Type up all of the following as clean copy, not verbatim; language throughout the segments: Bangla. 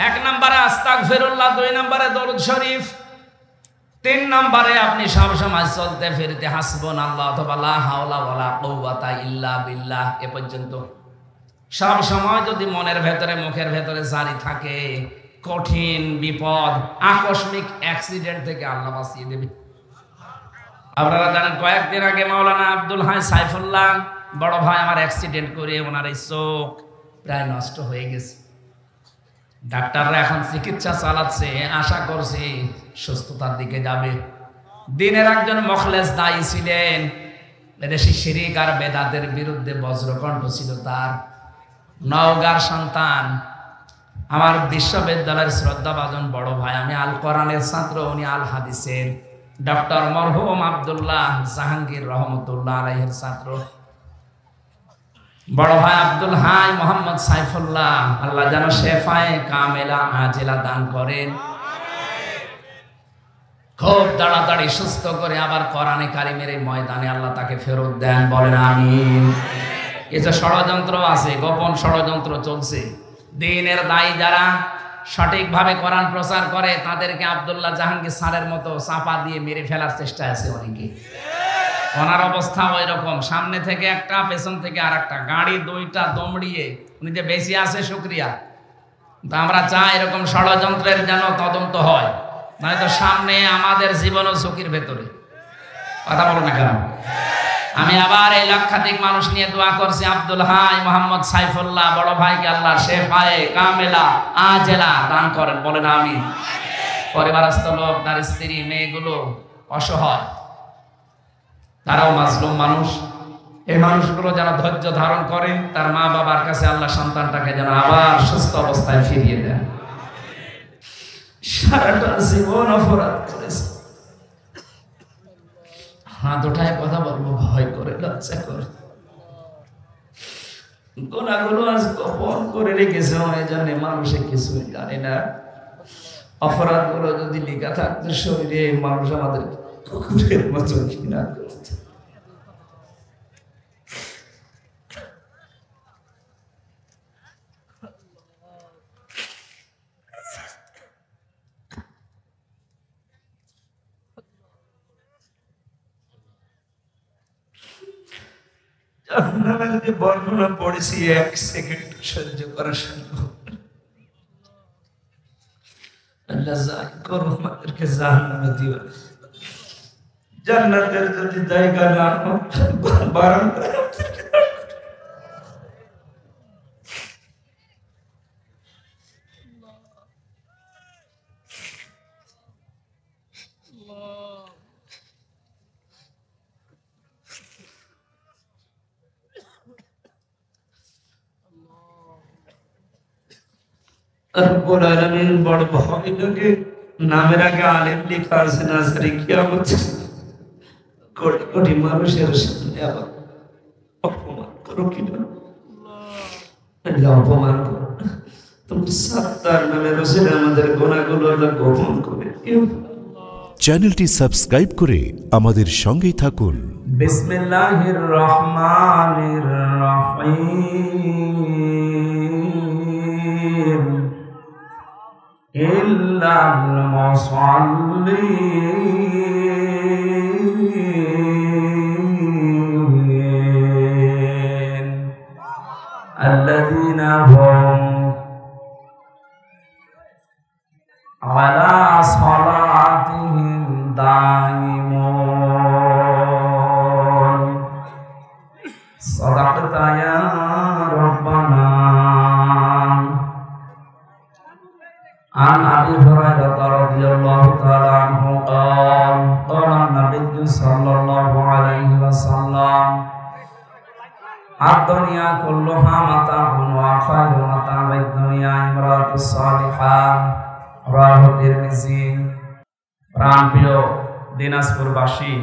এক নম্বরে আস্তাগফিরুল্লাহ, 2 নম্বরে দরুদ শরীফ, 3 নম্বরে আপনি সব সময় চলতে ফিরতে হাসবুনাল্লাহ অথবা লা হাওলা ওয়ালা কুওয়াতা ইল্লা বিল্লাহ এ পর্যন্ত সব সময় যদি মনের ভেতরে মুখের ভেতরে জারি থাকে, কঠিন বিপদ আকস্মিক অ্যাক্সিডেন্ট থেকে আল্লাহ বাঁচিয়ে দেবে। আপনারা জানেন কয়েকদিন আগে মাওলানা আব্দুল হাই সাইফুল্লাহ বড় ভাই আমার অ্যাক্সিডেন্ট করে ওনার এই চোখ প্রায় নষ্ট হয়ে গেছে। ডাক্তাররা এখন চিকিৎসা চালাচ্ছে, আশা করছে সুস্থতার দিকে যাবে। দিনের একজন মুখলেস দায়ী ছিলেন, এদেশে শিরিক আর বেদাতের বিরুদ্ধে বজ্রকণ্ঠ ছিল তার। নওগাঁর সন্তান, আমার বিশ্ববিদ্যালয়ের শ্রদ্ধাভাজন বড় ভাই, আমি আল কোরআনের ছাত্র, উনি আল হাদিসের ডক্টর মরহুম আব্দুল্লাহ জাহাঙ্গীর রহমতুল্লাহ আলাইহির ছাত্র। বড় ভাই আব্দুল হাই মোহাম্মদ সাইফুল্লাহ, আল্লাহ যেন শেফায়ে কামেলা আজেলা দান করেন, খুব তাড়াতাড়ি সুস্থ করে আবার কোরআনে কারিমের এই ময়দানে আল্লাহ তাকে ফেরত দেন, বলেন আমিন। এই যে ষড়যন্ত্র আছে, গোপন ষড়যন্ত্র চলছে, দ্বীনের দায়ী যারা সঠিকভাবে কোরআন প্রচার করে তাদেরকে আব্দুল্লাহ জাহাঙ্গীর স্যারের মতো চাপা দিয়ে মেরে ফেলার চেষ্টা আছে অনেকে। ওনার অবস্থা ওই রকম, সামনে থেকে একটা পেছন থেকে আর একটা, গাড়ি 2টা দমড়িয়ে উনি যে বেশি আছে শুকরিয়া। তো আমরা চাই এরকম ষড়যন্ত্রের যেন তদন্ত হয়, নয়তো সামনে আমাদের জীবনও ঝুঁকির ভেতরে। কথা বলো না কেন? আমি আবার এই লক্ষাধিক মানুষ নিয়ে দোয়া করছি, আব্দুল হাই মোহাম্মদ সাইফুল্লাহ বড় ভাইকে আল্লাহ শেফায়ে কামেলা আজেলা দান করেন, বলেন আমিন। পরিবারস্থ লোক, তার স্ত্রী, মেয়েগুলো অসহায়, তারাও মাজলুম মানুষ। এই মানুষগুলো যেন ধৈর্য ধারণ করে, তার মা বাবার কাছে আল্লাহ সন্তানটাকে যেন আবার সুস্থ অবস্থায় ফিরিয়ে দেন। সারাটা জীবন অপরাধ করেছে, হাত ওঠায় কথা বলবো ভয় করে, লজ্জা করে, গুনাহগুলো আজ গোপন করে রেখেছে, ওই জন্য মানুষে কিছুই জানে না। অপরাধগুলো যদি লেখা থাকতো শরীরে, মানুষ আমাদের কুকুরের মতো ঘৃণা করত। জাহান্নামের যে বর্ণনা পড়েছি, 1 সেকেন্ড সহ্য করা সম্ভব। আল্লাহ যাই করো আমাদেরকে জাহান্নামে দিও না। জান্নাতের যদি জায়গা না বারান্দায় রব্বুল আলামিন বড় ভয় লাগে। নামের আগে আলেম লেখা আছে, নাজারি কিয়ামত কোটি কোটি মানুষের সামনে আবার অপমান করো কিনা? আল্লাহ অপমান করো না, তুমি সাত্তার নামে রসুল আমাদের গুনাহগুলো আল্লাহ গোপন করে দিও। চ্যানেলটি সাবস্ক্রাইব করে আমাদের সঙ্গেই থাকুন। বিসমিল্লাহির রহমানির রহিম। ইল্লাল মুসাল্লিন আল্লাযীনা হুম আলা সালাতিহিম দাইমুন। সাদাকতা ইয়া রাব্বানা। عن أبي هريرة رضي الله تعالى عنه قال قال النبي صلى الله عليه وسلم الدنيا كلها متاع وخير متاع الدنيا امرأة الصالحة رواه الترمذي। প্রাণপ্রিয় দিনাজপুরবাসী,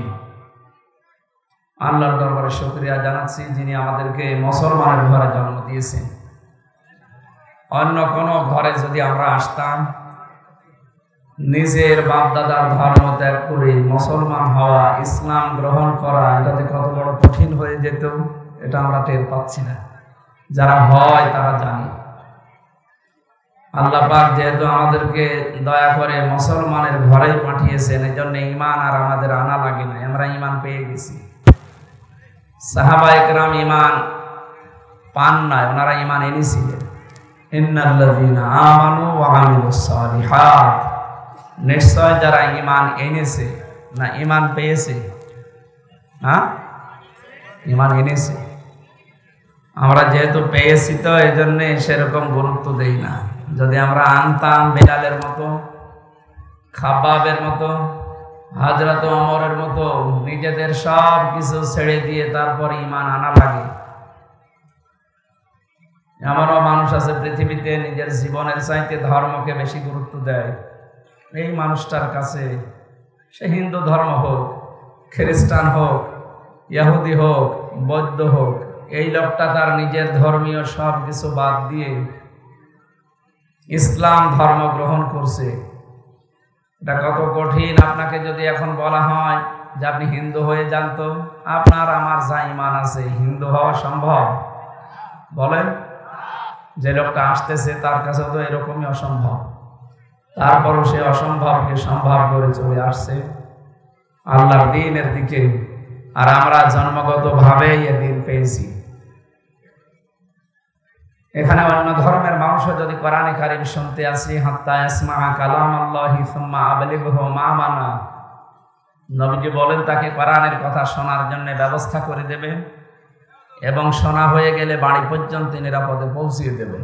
আল্লাহর দরবারে শুকরিয়া জানাচ্ছি যিনি আমাদেরকে মুসলমানের ঘরে জন্ম দিয়েছেন। অন্য কোন ঘরে যদি আমরা আসতাম, নিজের বাপদাদার ধর্ম ত্যাগ করে মুসলমান হওয়া, ইসলাম গ্রহণ করা, এটাতে কত বড় কঠিন হয়ে যেত এটা আমরা টের পাচ্ছি না। যারা হয় তারা জানে। আল্লাহ পাক যেহেতু আমাদেরকে দয়া করে মুসলমানের ঘরে পাঠিয়েছেন, এই জন্য ঈমান আর আমাদের আনা লাগে না, আমরা ঈমান পেয়ে গেছি। সাহাবায়ে কেরাম ঈমান পান নাই, ওনারা ঈমান এনেছিলেন। ইন্নাল্লাযীনা আমানু ওয়া আমিলুস সালিহাত, নিশ্চয় যারা ঈমান এনেছে, না ঈমান পেয়েছে, হ্যাঁ ঈমান এনেছে। আমরা যেহেতু পেয়েছি তো এই জন্য সেরকম গুরুত্ব দেই না। যদি আমরা আনতাম বেলালের মতো, খাব্বাবের মতো, হযরত ওমরের মতো নিজেদের সব কিছু ছেড়ে দিয়ে তারপর ঈমান আনা লাগে। এমনও মানুষ আছে পৃথিবীতে নিজের জীবনের চাইতে ধর্মকে বেশি গুরুত্ব দেয়। এই মানুষটার কাছে সে হিন্দু ধর্ম হোক, খ্রিস্টান হোক, ইহুদি হোক, বৌদ্ধ হোক, এই লোকটা তার নিজের ধর্মীয় সব কিছু বাদ দিয়ে ইসলাম ধর্ম গ্রহণ করছে। এটা কত কঠিন। আপনাকে যদি এখন বলা হয় যে আপনি হিন্দু হয়ে যান, তো আপনার আমার যা ঈমান আছে, হিন্দু হওয়া সম্ভব? বলেন। যে লোকটা আসতেছে তার কাছে তো এরকমই অসম্ভব, তারপরও সে অসম্ভবকে সম্ভব করে চলে আসছে আল্লাহর দ্বীনের দিকে। আর আমরা জন্মগতভাবেই এ দ্বীন পেয়েছি। এখানে অন্য ধর্মের মানুষও যদি কোরআনে কারীম শুনতে আসি, হাত্তা ইয়াসমা কালামাল্লাহি সুম্মা আবলিগহু মা'মানা, নবীজি বলেন তাকে কোরআনের কথা শোনার জন্য ব্যবস্থা করে দেবেন এবং শোনা হয়ে গেলে বাড়ি পর্যন্ত নিরাপদে পৌঁছিয়ে দেবেন।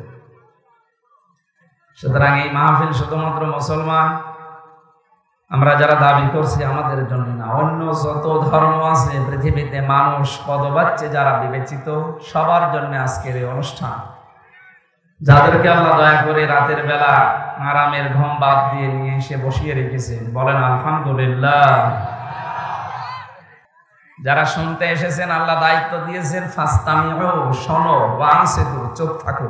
সুতরাং এই মাহফিল শুধুমাত্র মুসলমান আমরা যারা দাবি করছি আমাদের জন্য না, অন্য যত ধর্ম আছে পৃথিবীতে মানুষ পদবাচ্যে যারা বিবেচিত, সবার জন্য আজকের এই অনুষ্ঠান। যাদেরকে আল্লাহ দয়া করে রাতের বেলা আরামের ঘুম বাদ দিয়ে নিয়ে এসে বসিয়ে রেখেছেন, বলেন আলহামদুলিল্লাহ। যারা শুনতে এসেছেন আল্লাহ দায়িত্ব দিয়েছেন ফাস্তামিউ, শোনো, ওয়ানসিতু, চুপ থাকো,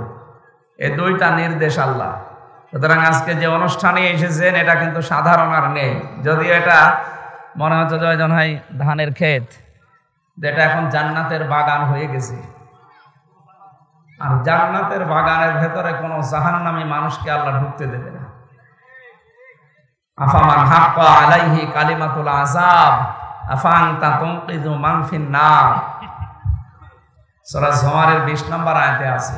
এই দুইটা নির্দেশ আল্লাহ। সুতরাং আজকে যে অনুষ্ঠানে এসেছেন এটা কিন্তু সাধারণ আর নেই। যদিও এটা মনে হচ্ছে জয়জন হয় ধানের ক্ষেত, যেটা এখন জান্নাতের বাগান হয়ে গেছে। আর জান্নাতের বাগানের ভেতরে কোনো জাহান্নামী মানুষকে আল্লাহ ঢুকতে দেবে না। আফামান হাক্কা আলাইহি কালিমাতুল আযাব আফান্তা তুনকিযু মান ফিন নার, সূরা জুমারের 20 নম্বর আয়াতে আছে।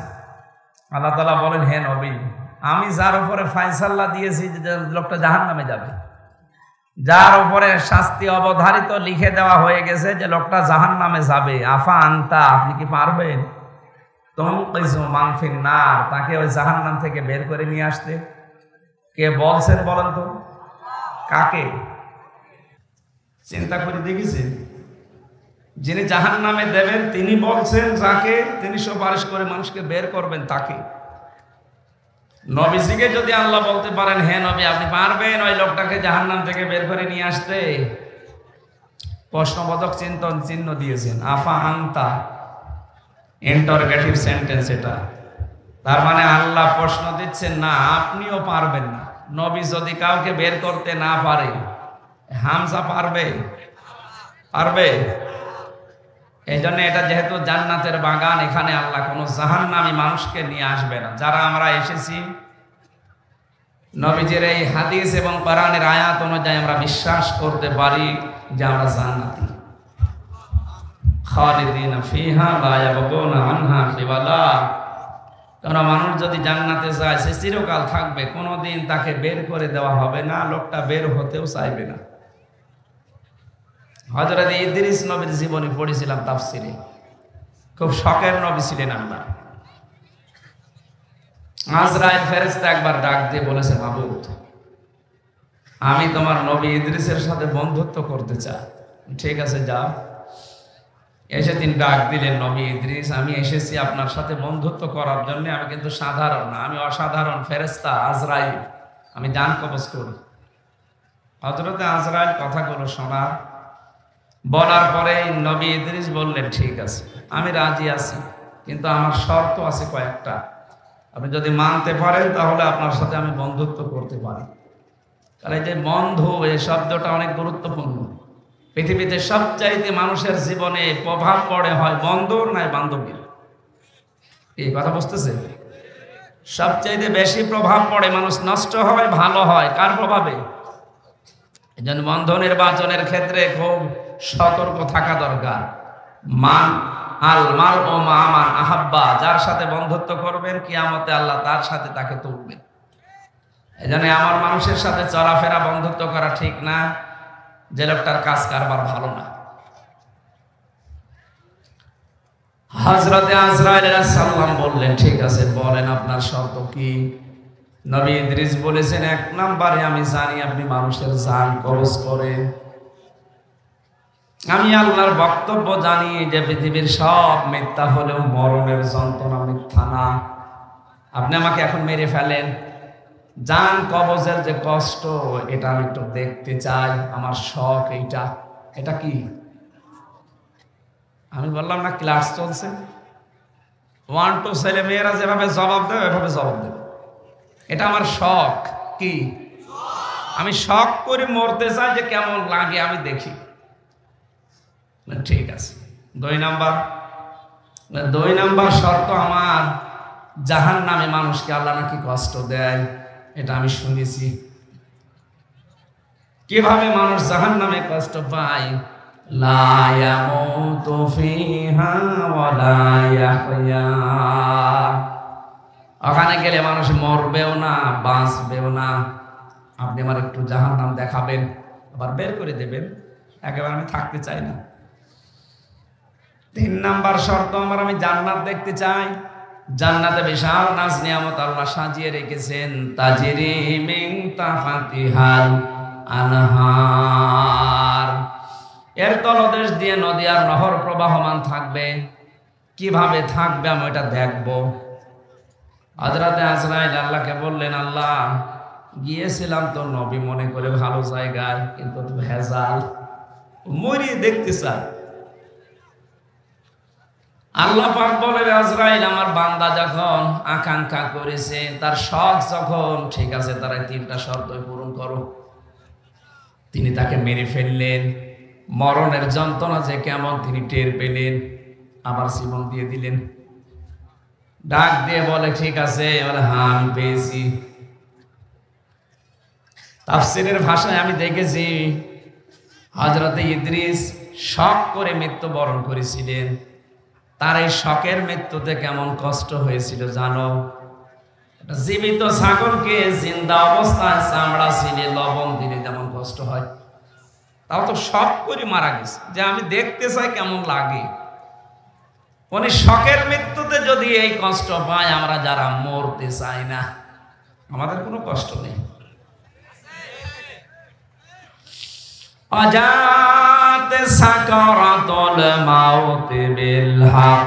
আল্লাহ তাআলা বলেন, হে নবী, আমি যার উপরে ফয়সালা দিয়েছি যে লোকটা জাহান্নামে যাবে, যার উপরে শাস্তি অবধারিত লিখে দেওয়া হয়ে গেছে যে লোকটা জাহান্নামে যাবে, আফা আনতা, আপনি কি পারবেন তুনকিযু মান ফিন নার, তাকে ওই জাহান্নাম থেকে বের করে নিয়ে আসতে? কে বলছেন বলেন তো? কাকে? চিন্তা করে দেখেছেন? যিনি জাহান্নামে দেবেন তিনি বলছেন, যাকে তিনি সুপারিশ করে মানুষকে বের করবেন তাকে। নবীজিকে যদি আল্লাহ বলতে পারেন, হে নবী আপনি পারবেন ওই লোকটাকে জাহান্নাম থেকে বের করে নিয়ে আসতে, প্রশ্নবোধক চিহ্ন দিয়েছেন, আফা আনতা, ইন্টারোগেটিভ সেন্টেন্স এটা। তার মানে আল্লাহ প্রশ্ন দিচ্ছেন, না আপনিও পারবেন না। নবী যদি কাউকে বের করতে না পারে, হামজা পারবে? পারবে? এই জন্য এটা যেহেতু জান্নাতের বাগান, এখানে আল্লাহ কোনো জাহান্নামী মানুষকে নিয়ে আসবে না। যারা আমরা এসেছি নবীজির এই হাদিস এবং কোরআনের আয়াত অনুযায়ী আমরা বিশ্বাস করতে পারি যে আমরা জান্নাতি, খালিদিনা ফিহা লা ইয়াবগুনা আনহা হিওয়ালা। কারণ মানুষ যদি জান্নাতে যায় সে চিরকাল থাকবে, কোনোদিন তাকে বের করে দেওয়া হবে না, লোকটা বের হতেও চাইবে না। হযরত ইদ্রিস নবীর জীবনী পড়েছিলাম তাফসিরে, খুব শখের নবী ছিলেন আল্লাহ। আজরাইল ফেরেশতা একবার ডাক দিয়ে বলেছে, মাবুদ আমি তোমার নবী ইদ্রিসের সাথে বন্ধুত্ব করতে চাই। ঠিক আছে যাও। এসে তিনি ডাক দিলেন, নবী ইদ্রিস আমি এসেছি আপনার সাথে বন্ধুত্ব করার জন্য, আমি কিন্তু সাধারণ না, আমি অসাধারণ ফেরেশতা আজরাইল, আমি জান কবজ করি। হযরত আজরাইল কথাগুলো শোনার বলার পরে নবী ইদ্রিস বললেন, ঠিক আছে আমি রাজি আছি, কিন্তু আমার শর্ত আছে কয়েকটা, আপনি যদি মানতে পারেন তাহলে আপনার সাথে আমি বন্ধুত্ব করতে পারি। কারণ এই যে বন্ধু, এই শব্দটা অনেক গুরুত্বপূর্ণ। পৃথিবীতে সবচাইতে মানুষের জীবনে প্রভাব পড়ে হয় বন্ধুর নাই বান্ধবীর। এই কথা বুঝতেছে? সবচেয়ে বেশি প্রভাব পড়ে, মানুষ নষ্ট হয় ভালো হয় কার প্রভাবে? এজন্য বন্ধ নির্বাচনের ক্ষেত্রে খুব সতর্ক থাকা দরকার। মান আল মাল ও মান আহাব্বা, যার সাথে বন্ধুত্ব করবেন কিয়ামতে আল্লাহ তার সাথে তাকে তুলবেন। এজন্য আমার মানুষের সাথে চলাফেরা বন্ধুত্ব করা ঠিক না, যে লোকটার কাজ কারবার ভালো না। হযরতে আজরাইল আলাইহিস সালাম বললেন, ঠিক আছে বলেন আপনার শর্ত কি? নবী ইদ্রিস বলেছেন, এক নম্বরে আমি জানি আপনি মানুষের জান কবজ করেন। আমি আল্লাহর বক্তব্য জানি যে পৃথিবীর সব মিথ্যা হলেও মরণের যন্ত্রণা মিথ্যা না। আপনি আমাকে এখন মেরে ফেলেন, জান কবজের যে কষ্ট এটা আমি একটু দেখতে চাই, আমার শখ এইটা। এটা কি? আমি বললাম না ক্লাস চলছে, 1 2 ছেলে মেয়েরা যেভাবে জবাব দেবে এভাবে জবাব দেবে। এটা আমার শখ। কি? আমি শখ করে মরতে চাই, যে কেমন লাগে আমি দেখি। ঠিক আছে। 2 নাম্বার শর্ত আমার, জাহান্নামে মানুষকে আল্লাহ নাকি কষ্ট দেয়, এটা আমি শুনেছি। কিভাবে মানুষ জাহান্নামে কষ্ট পায়? লা ইয়ামুতু ফিহা ওয়া লা ইয়াহইয়া। ওখানে গেলে মানুষ মরবেও না বাঁচবেও না। আপনি আমার একটু জাহান্নাম দেখাবেন, আবার বের করে দেবেন, একেবারে আমি থাকতে চাই না। 3 নাম্বার শর্ত আমার, আমি জান্নাত দেখতে চাই। জান্নাতে বিশাল নাজ নিয়ামত আল্লাহ সাজিয়ে রেখেছেন, তাজরি মিন তাহতিহাল আনহার, এর তলদেশ দিয়ে নদী আর নহর প্রবাহমান থাকবে। কিভাবে থাকবে আমি এটা দেখব। হযরতে আজরাইল আল্লাহকে বললেন, আল্লাহ গিয়েছিলাম তো নবী মনে করে ভালো জায়গায়, কিন্তু ভেজাল, মরিয়ে দেখতে চাই। আল্লাহ পাক বলেন, আজরাইল আমার বান্দা যখন আকাঙ্ক্ষা করেছে, তার শখ যখন ঠিক আছে, তারা 3টা শর্তই পূরণ করো। তিনি তাকে মেরে ফেললেন। মরণের যন্ত্রণা যে কেমন তিনি টের পেলেন, আবার জীবন দিয়ে দিলেন। ডাক দিয়ে বলে, ঠিক আছে? বলে, হ্যাঁ আমি পেয়েছি। তাফসীরের ভাষায় আমি দেখেছি হযরতে ইদ্রিস শখ করে মৃত্যুবরণ করেছিলেন। তার এই শখের মৃত্যুতে কেমন কষ্ট হয়েছিল জানো? জীবিত ছাগলকে জিন্দা অবস্থায় চামড়া ছিলে লবণ দিলে যেমন কষ্ট হয়, তাও তো শখ করে মারা গেছে, যে আমি দেখতে চাই কেমন লাগে। উনি শখের মৃত্যুতে যদি এই কষ্ট পায়, আমরা যারা মরতে চাই না আমাদের কোনো কষ্ট নেই। অজাতে সাকারাতুল মাউত বিল হক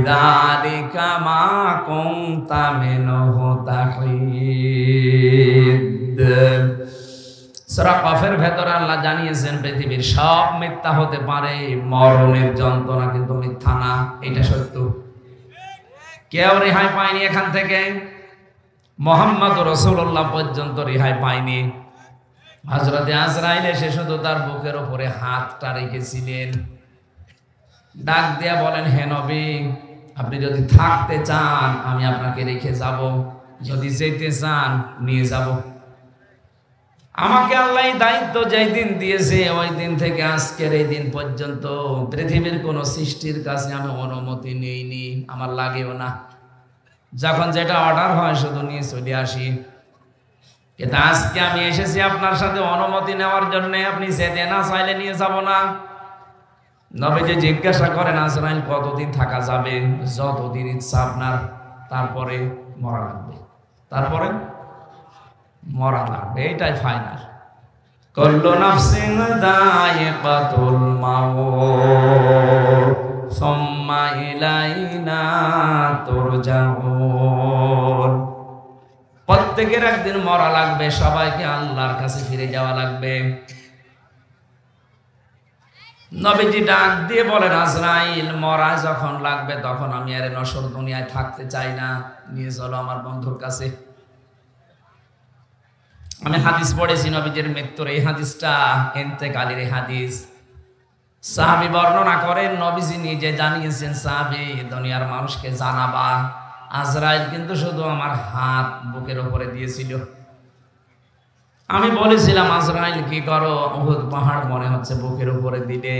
যালিকা মা কুনতা মিনহু তাহিদ। সূরা কফের ভেতরে আল্লাহ জানিয়েছেন, পৃথিবীর সব মিথ্যা হতে পারে, মরণের যন্ত্রণা কিন্তু মিথ্যা না। এটা সত্য। কেউ রেহাই পায়নি এখান থেকে, মুহাম্মদ রাসূলুল্লাহ পর্যন্ত রেহাই পায়নি। হযরতে আজরাইল এসে শুধু তার বুকের উপরে হাতটা রেখেছিলেন। ডাক দিয়া বলেন, হে নবী, আপনি যদি থাকতে চান আমি আপনাকে রেখে যাব, যদি যেতে চান নিয়ে যাব। আমাকে আল্লাহ দায়িত্ব যেই দিন দিয়েছে, ওই দিন থেকে আজকের এই দিন পর্যন্ত পৃথিবীর কোন সৃষ্টির কাছে আমি অনুমতি নেইনি, আমার লাগেও না। যখন যেটা অর্ডার হয় শুধু নিয়ে চলে আসি। কিন্তু আজকে আমি এসেছি আপনার সাথে অনুমতি নেওয়ার জন্য, আপনি যেতে না চাইলে নিয়ে যাব না। নবীজি জিজ্ঞাসা করেন, আজরাইল কতদিন থাকা যাবে? যতদিন ইচ্ছা আপনার, তারপরে মরা লাগবে। তারপরে মরা লাগবে, এইটাই ফাইনাল। কুল্লু নাফসিন যায়িকাতুল মাউত সুম্মা ইলাইনা তুরজাউন। প্রত্যেকের একদিন মরা লাগবে, সবাইকে আল্লাহর কাছে ফিরে যাওয়া লাগবে। নবীজি ডাক দিয়ে বলেন, আজরাইল মরা যখন লাগবে তখন আমি আর নশ্বর দুনিয়ায় থাকতে চাই না, নিয়ে চলো আমার বন্ধুর কাছে। আমি হাদিস পড়েছি নবীজির মৃত্যুর, এই হাদিসটা ইন্তেকালের হাদিস। সাহাবী বর্ণনা করেন, নবীজি নিজে জানিয়েছেন, সাহাবী দুনিয়ার মানুষকে জানাবা আজরাইল কিন্তু শুধু আমার হাত বুকের উপরে দিয়েছিল। আমি বলেছিলাম, আজরাইল কি করো? উহুদ পাহাড় মনে হচ্ছে বুকের উপরে দিলে।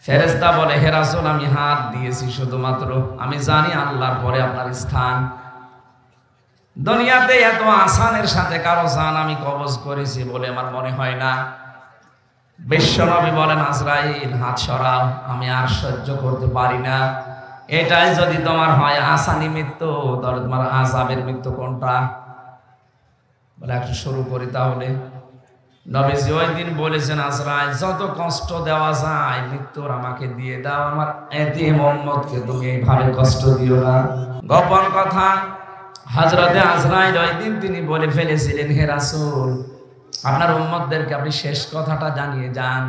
ফেরেশতা বলে, হে রাসূল, আমি হাত দিয়েছি শুধুমাত্র, আমি জানি আল্লাহর পরে আপনার স্থান। দুনিয়াতে এত আসানের সাথে কারো জান আমি কবজ করেছি বলে আমার মনে হয় না। বিশ্বনবী বলেন, আজরাইল হাত সরাও, আমি আর সহ্য করতে পারি না। এটাই যদি তোমার হয় আসানি মৃত্যু, তাহলে তোমার আযাবের মৃত্যু কোনটা? বলে একটু শুরু করি তাহলে। নবীজি ওই দিন বলেছেন, আজরাইল যত কষ্ট দেওয়া যায় মৃত্যুর আমাকে দিয়ে দাও, আমার এতিম উম্মতকে তুমি এইভাবে কষ্ট দিও না। গোপন কথা, হযরতে আজরাইল ওই দিন তিনি বলে ফেলেছিলেন, হে রাসূল, আপনার উম্মতদেরকে আপনি শেষ কথাটা জানিয়ে যান।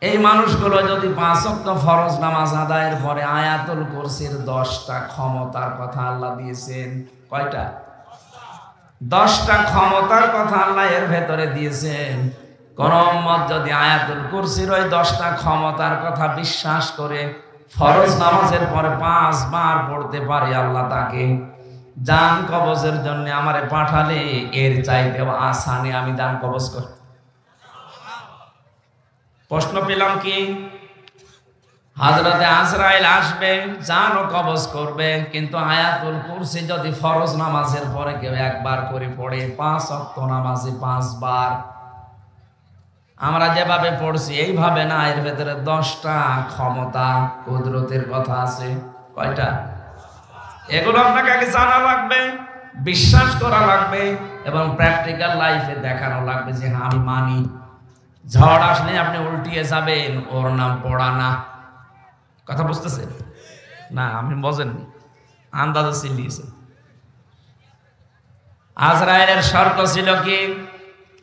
এই মানুষগুলো যদি 5 ওয়াক্ত ফরজ নামাজ আদায়ের পরে আয়াতুল কুরসির 10টা ক্ষমতার কথা আল্লাহ দিয়েছেন। কয়টা? 10টা ক্ষমতার কথা আল্লাহ এর ভেতরে দিয়েছেন। কোন উম্মত যদি আয়াতুল কুরসির ওই 10টা ক্ষমতার কথা বিশ্বাস করে ফরজ নামাজের পরে 5 বার পড়তে পারে, আল্লাহ তাকে জান কবজের জন্য আমারে পাঠালে এর চাইতে আসানে আমি জান কবজ করি। প্রশ্ন পেলাম কি? হযরতে আজরাইল আসবে, জানও কবজ করবে, কিন্তু আয়াতুল কুরসি যদি ফরজ নামাজের পরে কেউ একবার করে পড়ে, 5 ওয়াক্ত নামাজে 5 বার, আমরা যেভাবে পড়ছি এইভাবে না, এর ভেতরে 10টা ক্ষমতা কুদরতের কথা আছে। কয়টা? এগুলো আপনাকে আগে জানা লাগবে, বিশ্বাস করা লাগবে এবং প্র্যাকটিক্যাল লাইফে দেখানো লাগবে যে হ্যাঁ আমি মানি। ঝড় আসলে আপনি উল্টিয়ে যাবেন, ওর নাম পড়া না। কথা বুঝতেছেন না? আপনি বোঝেননি, আন্দাজে চিল্লিয়েছেন। আজরাইলের শর্ত ছিল কি?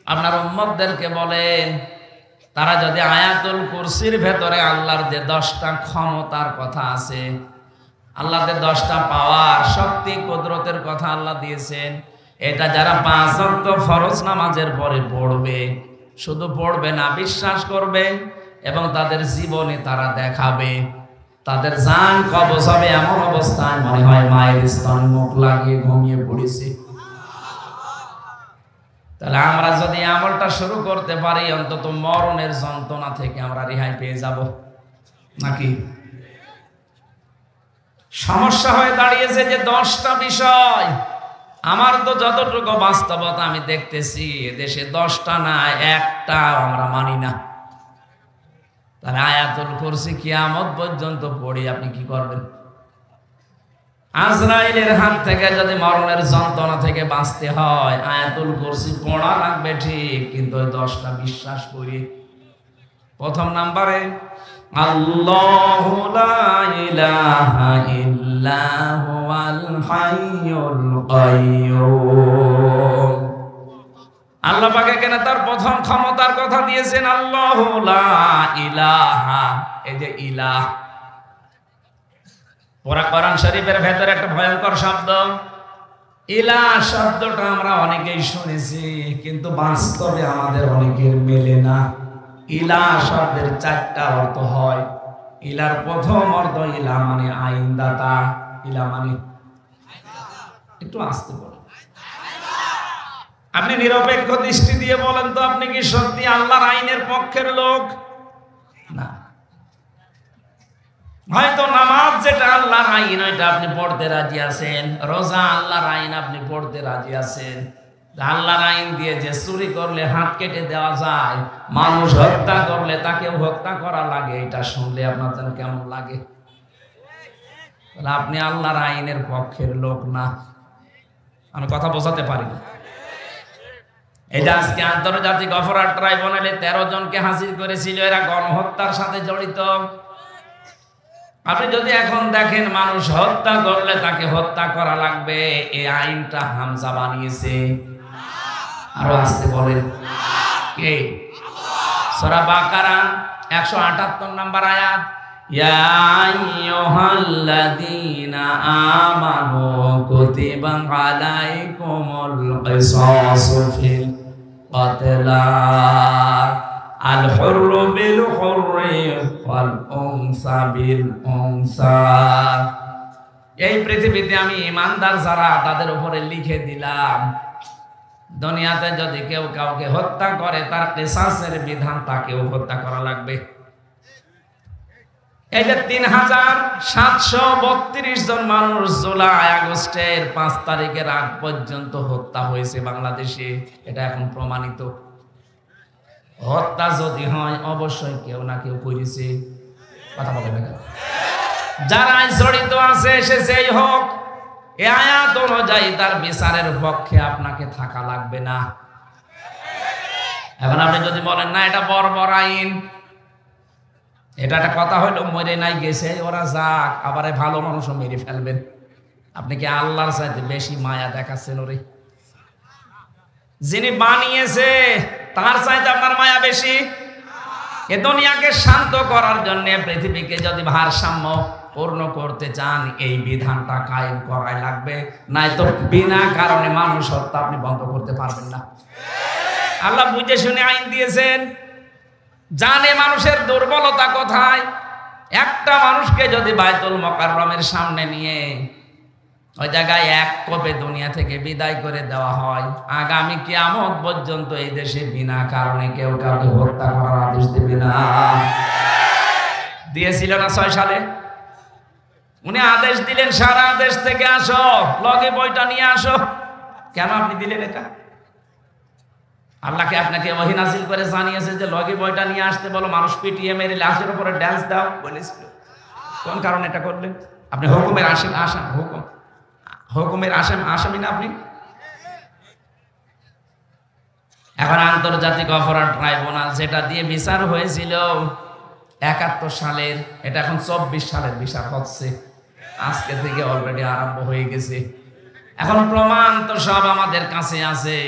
আপনার উম্মতদেরকে বলেন, তারা যদি আয়াতুল কুরসির ভেতরে আল্লাহর যে 10টা ক্ষমতার কথা আছে, আল্লাহ যে 10টা পাওয়ার, শক্তি, কুদরতের কথা আল্লাহ দিয়েছেন, এটা যারা 5 ওয়াক্ত ফরজ নামাজের পরে পড়বে, শুধু পড়বে না, বিশ্বাস করবে এবং তাদের জীবনে তারা দেখাবে, তাদের জান কবজ হবে এমন অবস্থায় মনে হয় মায়ের স্তন মুখ লাগিয়ে ঘুমিয়ে পড়েছে। তাহলে আমরা যদি আমলটা শুরু করতে পারি, অন্তত মরণের যন্ত্রণা থেকে আমরা রেহাই পেয়ে যাব। নাকি? সমস্যা হয়ে দাঁড়িয়েছে যে 10টা বিষয়। আমার তো যতটুকু বাস্তবতা আমি দেখতেছি, দেশে 10টা না, একটা আমরা মানি না। তাহলে আয়াতুল কুরসি কিয়ামত পর্যন্ত পড়ি আপনি কি করবেন? আজরাইলের হাত থেকে যদি মরণের যন্ত্রণা থেকে বাঁচতে হয়, আয়াতুল কুরসি পড়া লাগবে ঠিক, কিন্তু ওই 10টা বিশ্বাস করি। প্রথম নাম্বারে, আল্লাহু লা ইলাহা ইল্লা হুয়াল হাইয়ুল কাইয়্যুম। আল্লাহ পাক এখানে তার প্রথম ক্ষমতার কথা দিয়েছেন, আল্লাহু লা ইলাহা। এই যে ইলাহ, পুরা কোরআন শরীফের ভেতরে একটা ভয়ঙ্কর শব্দ ইলাহ শব্দটা আমরা অনেকেই শুনেছি, কিন্তু বাস্তবে আমাদের অনেকের মেলে না। ইলাহ শব্দের 4টা অর্থ হয়। ইলার প্রথম অর্থ, ইলাহ মানে আইনদাতা। ইলাহ মানে, একটু আসতে বলেন, আপনি নিরপেক্ষ দৃষ্টি দিয়ে বলেন তো, আপনি কি সত্যি আল্লাহর আইনের পক্ষের লোক? না। হয়তো নামাজ যেটা আল্লাহর আইন ওইটা আপনি পড়তে রাজি আছেন, রোজা আল্লাহর আইন আপনি পড়তে রাজি আছেন, আল্লাহর আইন দিয়ে যে চুরি করলে হাত কেটে দেওয়া যায়, মানুষ হত্যা করলে তাকেও হত্যা করা লাগে, এটা শুনলে আপনার যেন কেমন লাগে? আপনি আল্লাহর আইনের পক্ষের লোক না। আমি কথা বোঝাতে পারি না। এটা আজকে আন্তর্জাতিক অপরাধ ট্রাইব্যুনালে 13 জনকে হাজির করেছিল, এরা গণহত্যার সাথে জড়িত। আপনি যদি এখন দেখেন মানুষ হত্যা করলে তাকে হত্যা করা লাগবে, এই আইনটা হামজা বানিয়েছে। আরো আসতে বলেন কে? সূরা বাকারা 178 নম্বর আয়াত, ইয়া আইয়ুহাল্লাযীনা আমানু কুতিবা আলাইকুমুল কিসাসু ফিল কাতলা আল হুররু বিল হুররি ওয়াল উনসা বিল উনসা এই পৃথিবীতে আমি ইমানদার যারা তাদের উপরে লিখে দিলাম, দুনিয়াতে যদি কেউ কাউকে হত্যা করে তার কিসাসের বিধান তাকেও হত্যা করা লাগবে। এই যে ৩৭৩২ জন মানুষ জুলাই আগস্টের ৫ তারিখের আগ পর্যন্ত হত্যা হয়েছে বাংলাদেশে, এটা এখন প্রমাণিত। হত্যা যদি হয় অবশ্যই কেউ না কেউ করেছে। কথা বলে না, যারা জড়িত আছে সে যেই হোক, এই আয়াত অনুযায়ী তার বিচারের পক্ষে আপনাকে থাকা লাগবে না। এখন আপনি যদি বলেন না এটা বর্বর আইন, এটা একটা কথা হইলো, মরে নাই গেছে ওরা যাক, আবার ভালো মানুষও মেরে ফেলবেন। আপনি কি আল্লাহর চাইতে বেশি মায়া দেখাচ্ছেন ওরে? যিনি বানিয়েছে তার চাইতে আপনার মায়া বেশি। এ দুনিয়াকে শান্ত করার জন্য, পৃথিবীকে যদি ভারসাম্য পূর্ণ করতে চান, এই বিধানটা কায়েম করাই লাগবে, নাই তো বিনা কারণে মানুষ হত্যা আপনি বন্ধ করতে পারবেন না। আল্লাহ বুঝে শুনে আইন দিয়েছেন, জানে মানুষের দুর্বলতা কোথায়। একটা মানুষকে যদি বাইতুল মুকাররমের সামনে নিয়ে ওই জায়গায় এক কোপে দুনিয়া থেকে বিদায় করে দেওয়া হয়, আগামী কিয়ামত পর্যন্ত এই দেশে বিনা কারণে কেউ কাউকে হত্যা করার আদেশ দেবে না। দিয়েছিল না ৬ সালে? উনি আদেশ দিলেন সারা দেশ থেকে আসো, লগে বইটা নিয়ে আসো। কেন আপনি দিলেন এটা? আল্লাহকে আপনাকে ওহী নাযিল করে জানিয়েছে যে লগে বইটা নিয়ে আসতে বলো, মানুষ পিটিয়ে মেরে লাশের উপরে ড্যান্স দাও বলেছিল। কোন কারণে এটা করলেন? আপনি হুকুমের হুকুমের আসামি না আপনি? এখন আন্তর্জাতিক অপরাধ ট্রাইব্যুনাল যেটা দিয়ে বিচার হয়েছিল ৭১ সালের, এটা এখন ২৪ সালের বিচার হচ্ছে। আজকে থেকে অলরেডি আরম্ভ হয়ে গেছে। এখন প্রমাণ তো সব আমাদের কাছে আছে,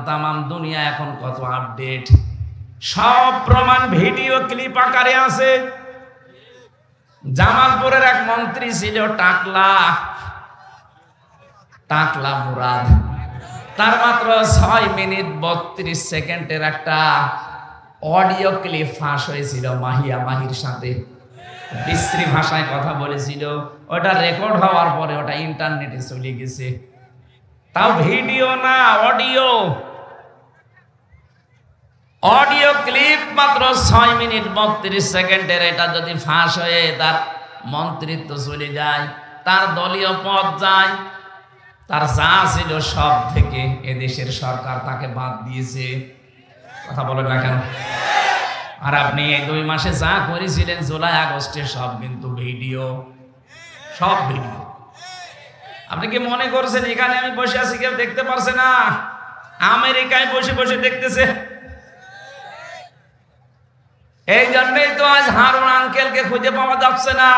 তামাম দুনিয়া এখন কত আপডেট, সব প্রমাণ ভিডিও ক্লিপ আকারে আছে। জামালপুরের এক মন্ত্রী ছিল টাকলা মুরাদ, তার মাত্র ৬ মিনিট ৩২ সেকেন্ডের একটা অডিও ক্লিপ ফাঁস হয়েছিল মাহির সাথে। বিশ্রী ভাষায় কথা বলেছিল, ওটা রেকর্ড হওয়ার পরে ওটা ইন্টারনেটে চলে গেছে। তাও ভিডিও না, অডিও ক্লিপ মাত্র ৬ মিনিট ৩২ সেকেন্ডের। এটা যদি ফাঁস হয়ে তার মন্ত্রিত্ব চলে যায়, তার দলীয় পদ যায়, তার যা ছিল সব থেকে এদেশের সরকার তাকে বাদ দিয়েছে। কথা বলেন না কেন? আর আপনি এই ২ মাসে যা করেছিলেন জুলাই আগস্টে, সব কিন্তু ভিডিও, সব ভিডিও। আপনি কি মনে করছেন এখানে আমি বসে আছি কেউ দেখতে পারছে না? আমেরিকায় বসে বসে দেখতেছে। এই জন্যই তো আজ হারুন আঙ্কেলকে খুঁজে পাওয়া যাচ্ছে না।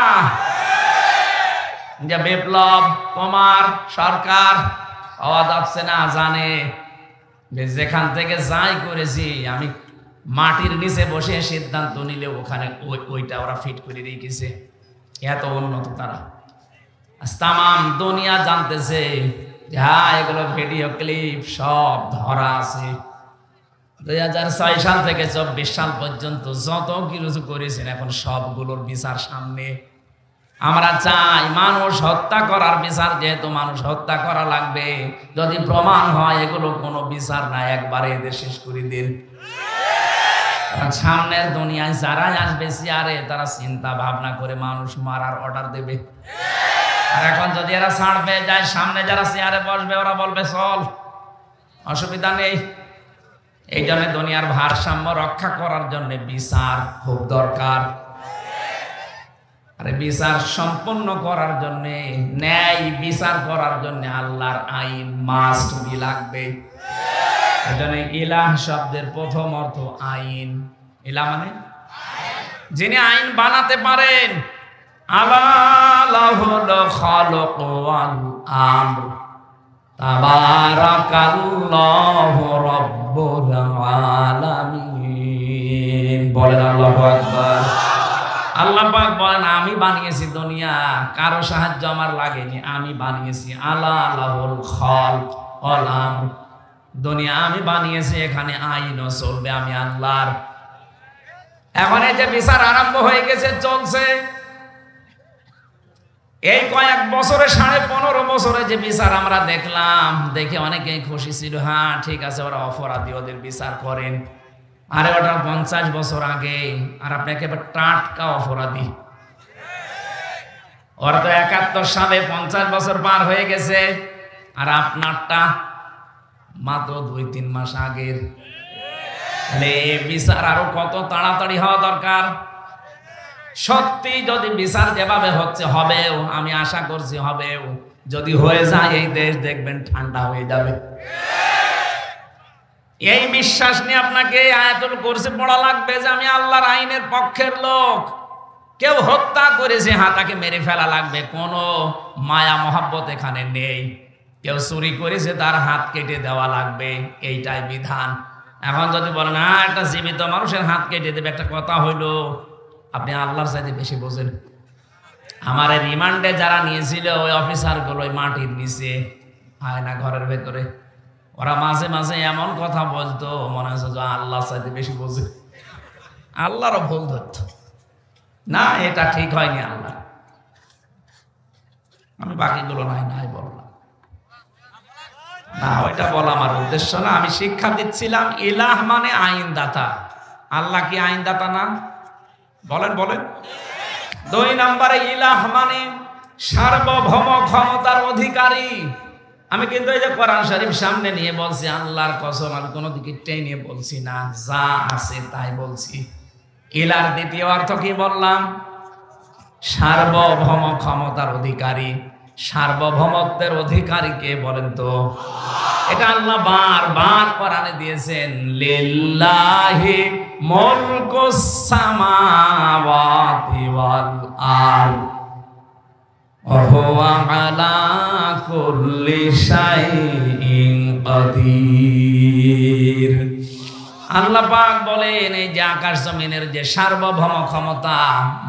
যে বিপ্লব কুমার সরকার পাওয়া যাচ্ছে না, জানে যে যেখান থেকে যাই করেছি আমি মাটির নিচে বসে সিদ্ধান্ত নিলে ওখানে ওইটা ওরা ফিট করে রেখেছে। এত উন্নত তারা। তামাম দুনিয়া জানতেছে যে হ্যাঁ এগুলো ভিডিও ক্লিপ সব ধরা আছে। ২০০৬ সাল থেকে ২৪ সাল পর্যন্ত যত কিছু করেছেন এখন সবগুলোর বিচার সামনে। আমরা চাই মানুষ হত্যা করার বিচার, যেহেতু মানুষ হত্যা করা লাগবে, যদি প্রমাণ হয় এগুলো কোনো বিচার নাই, একবারে এদের শেষ করে দিন। সামনের দুনিয়ায় যারা আসবে চেয়ারে তারা চিন্তা ভাবনা করে মানুষ মারার অর্ডার দেবে। আর এখন যদি এরা ছাড় পেয়ে যায়, সামনে যারা চেয়ারে বসবে ওরা বলবে চল, অসুবিধা নেই। এই জন্য দুনিয়ার ভারসাম্য রক্ষা করার জন্য বিচার খুব দরকার। আরে বিচার সম্পন্ন করার জন্য, ন্যায় বিচার করার জন্য আল্লাহর আইন মাস্ট বি লাগবে। এই জন্য ইলাহ শব্দের প্রথম অর্থ আইন। ইলাহ মানে যিনি আইন বানাতে পারেন। আলাহুল খালক ওয়াল আমর তাবারাকাল্লাহু রাব্বুল আলামিন। বলেন আল্লাহু আকবার। আল্লাহ পাক বলেন আমি বানিয়েছি দুনিয়া, কারো সাহায্য আমার লাগেনি, আমি বানিয়েছি। আলাহুল খালক ওয়াল আমর, দুনিয়া আমি বানিয়েছি, এখানে আইনও চলবে আমি আল্লাহর। এখন এই যে বিচার আরম্ভ হয়ে গেছে, চলছে। এই কয়েক বছরে 15.5 বছরে যে বিচার আমরা দেখলাম, দেখে অনেকেই খুশি ছিল, হ্যাঁ ঠিক আছে ওরা অপরাধী, ওদের বিচার করেন। আরে ওটা 50 বছর আগে, আর আপনি একেবারে টাটকা অপরাধী। ওরা তো 71 সালে 50 বছর পার হয়ে গেছে, আর আপনারটা মাত্র 2-3 মাস আগের। বিচার আরো কত তাড়াতাড়ি হওয়া দরকার। সত্যি যদি বিচার যেভাবে হচ্ছে হবেও, আমি আশা করছি হবেও, যদি হয়ে যায় এই দেশ দেখবেন ঠান্ডা হয়ে যাবে। এই বিশ্বাস নিয়ে আপনাকে আয়াতুল কুরসি পড়া লাগবে যে আমি আল্লাহর আইনের পক্ষের লোক। কেউ হত্যা করেছে, হ্যাঁ তাকে মেরে ফেলা লাগবে, কোনো মায়া মহাব্বত এখানে নেই। কেউ চুরি করেছে, তার হাত কেটে দেওয়া লাগবে, এইটাই বিধান। এখন যদি বলেন হ্যাঁ একটা জীবিত মানুষের হাত কেটে দেবে, একটা কথা হইলো, আপনি আল্লাহর চাইতে বেশি বোঝেন। আমার রিমান্ডে যারা নিয়েছিল ওই অফিসারগুলো ওই মাটির নিচে আয়না ঘরের ভেতরে, ওরা মাঝে মাঝে এমন কথা বলতো মনে হচ্ছে যে আল্লাহর চাইতে বেশি বোঝে। আল্লাহরও ভুল ধরত না, এটা ঠিক হয়নি আল্লাহ। আমি বাকিগুলো নাই বললাম না, ওইটা বলা আমার উদ্দেশ্য না। আমি শিক্ষা দিচ্ছিলাম ইলাহ মানে আইনদাতা। আল্লাহ কি আইনদাতা না? বলেন। 2 নম্বরে ইলাহ মানে সার্বভৌম ক্ষমতার অধিকারী। আমি কিন্তু এই যে কোরআন শরীফ সামনে নিয়ে বলছি, আল্লাহর কসম আমি কোনো দিকে টেনে বলছি না, যা আছে তাই বলছি। ইলার দ্বিতীয় অর্থ কি বললাম? সার্বভৌম ক্ষমতার অধিকারী। সার্বভৌমত্বের অধিকারী কে বলেন তো? এটা আল্লাহ বারবার কোরআনে দিয়েছেন, লিল্লাহি মুলকুস সামাওয়াতি ওয়াল আরদ ওয়া হুয়া আলা কুল্লি শাইইন কাদির। আল্লাহ পাক বলেন এই যে আকাশ জমিনের যে সার্বভৌম ক্ষমতা,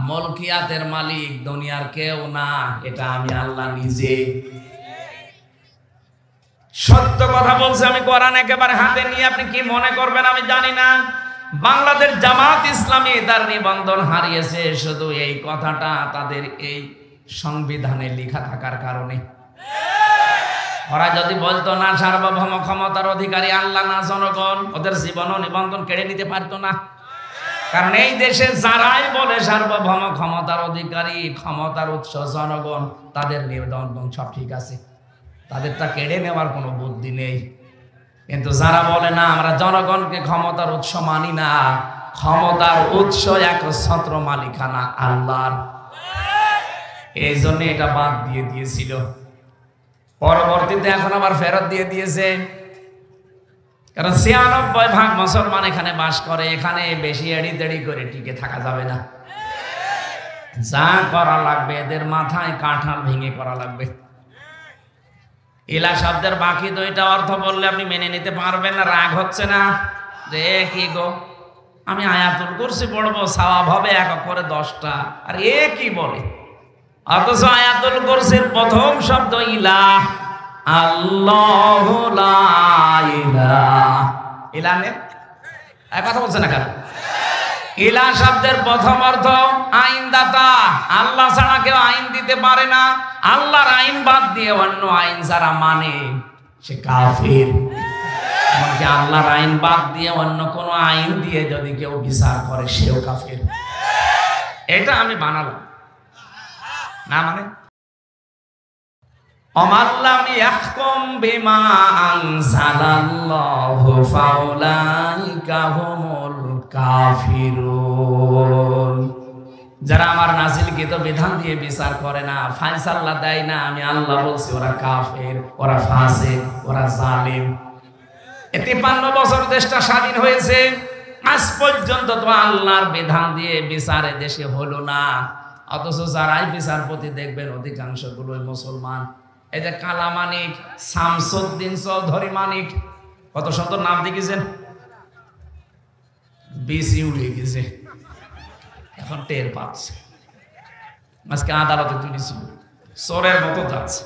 মুলকিয়াতের মালিক দুনিয়ার কেউ না, এটা আমি আল্লাহ নিজে। সত্য কথা বলছে, আমি কোরআন একেবারে হাতে নিয়ে আপনি কি মনে করবেন আমি জানি না। বাংলাদেশ জামাত ইসলামী তার নিবন্ধন হারিয়েছে শুধু এই কথাটা তাদের এই সংবিধানে লেখা থাকার কারণে। ওরা যদি বলতো না সার্বভৌম ক্ষমতার অধিকারী আল্লাহ না জনগণ, ওদের জীবনও নিবন্ধন কেড়ে নিতে পারতো না। কারণ এই দেশে যারাই বলে সার্বভৌম ক্ষমতার অধিকারী, ক্ষমতার উৎস জনগণ, তাদের নিবন্ধন সব ঠিক আছে, তাদেরটা কেড়ে নেওয়ার কোনো বুদ্ধি নেই। কিন্তু যারা বলে না আমরা জনগণকে ক্ষমতার উৎস মানি না, ক্ষমতার উৎস একচ্ছত্র মালিকানা আল্লাহর, এই জন্য এটা বাদ দিয়ে দিয়েছিল। পরবর্তীতে এখন আবার ফেরত দিয়ে দিয়েছে, কারণ ৯৬% মুসলমান এখানে বাস করে। এখানে বেশি এড়ি করে টিকে থাকা যাবে না। যা করা লাগবে এদের মাথায় কাঁঠাল ভেঙে করা লাগবে। ইলা শব্দের বাকি 2টা অর্থ বললে আপনি মেনে নিতে পারবেন না? রাগ হচ্ছে না যে কি গো, আমি আয়াতুল কুরসি পড়বো, সওয়াব হবে 1 করে 10টা, আর এ কি বলে? অথচ আয়াতুল কুরসির প্রথম শব্দ ইলাহ, আল্লাহু লা ইলাহা। ইলাহে কথা বলছে না কেন? ইলাহ শব্দের প্রথম অর্থ আইনদাতা। আল্লাহ ছাড়া কেউ আইন দিতে পারে না। আল্লাহর আইন বাদ দিয়ে অন্য আইন যারা মানে সে কাফির। এমনকি আল্লাহর আইন বাদ দিয়ে অন্য কোনো আইন দিয়ে যদি কেউ বিচার করে সেও কাফির। এটা আমি বানালাম না, মানে অমাল্লাম ইয়াহকুম বিমা আনজালাল্লাহু ফাউলাইকা হুমুল কাফিরুন। যারা আমার নাযিলকৃত বিধান দিয়ে বিচার করে না, ফায়সালা দেয় না, আমি আল্লাহ বলছি ওরা কাফের, ওরা ফাসিক, ওরা জালিম। 53 বছর দেশটা স্বাধীন হয়েছে, আজ পর্যন্ত তো আল্লাহর বিধান দিয়ে বিচারে দেশে হলো না। অথচ যারাই বিচারপতি দেখবেন অধিকাংশগুলোই মুসলমান। এই যে কালা মানিক, শামসুদ্দিন চৌধুরী মানিক, কত সুন্দর নাম দেখেছেন, বিসি উড়ে গেছে, এখন টের পাচ্ছে। আজকে আদালতে তুলেছিল, চোরের মতো যাচ্ছে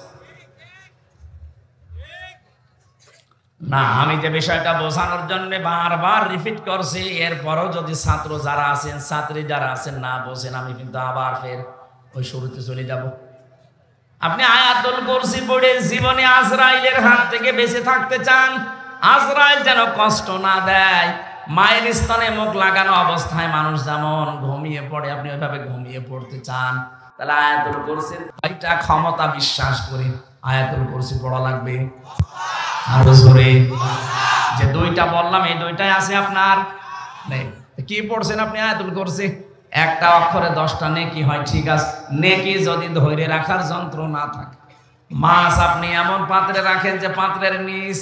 না। আমি যে বিষয়টা বোঝানোর জন্য বারবার রিপিট করছি, এরপরও যদি ছাত্র যারা আছেন, ছাত্রী যারা আছেন না বোঝেন, আমি কিন্তু আবার ফের ওই শুরুতে চলে যাব। আপনি আয়াতুল কুরসি পড়ে জীবনে আজরাইলের হাত থেকে বেঁচে থাকতে চান, আজরাইল যেন কষ্ট না দেয়। মায়ের স্তনে মুখ লাগানো অবস্থায় মানুষ যেমন ঘুমিয়ে পড়ে, আপনি ওইভাবে ঘুমিয়ে পড়তে চান, তাহলে আয়াতুল কুরসির কয়টা ক্ষমতা বিশ্বাস করে আয়াতুল কুরসি পড়া লাগবে? আরো জোরে। যে দুইটা বললাম এই দুইটাই আছে আপনার নেই। কি পড়ছেন আপনি আয়াতুল কুরসি? একটা অক্ষরে 10টা নেকি হয়, ঠিক আছে। নেকি যদি ধরে রাখার যন্ত্র না থাকে, মাছ আপনি এমন পাত্রে রাখেন যে পাত্রের নিচ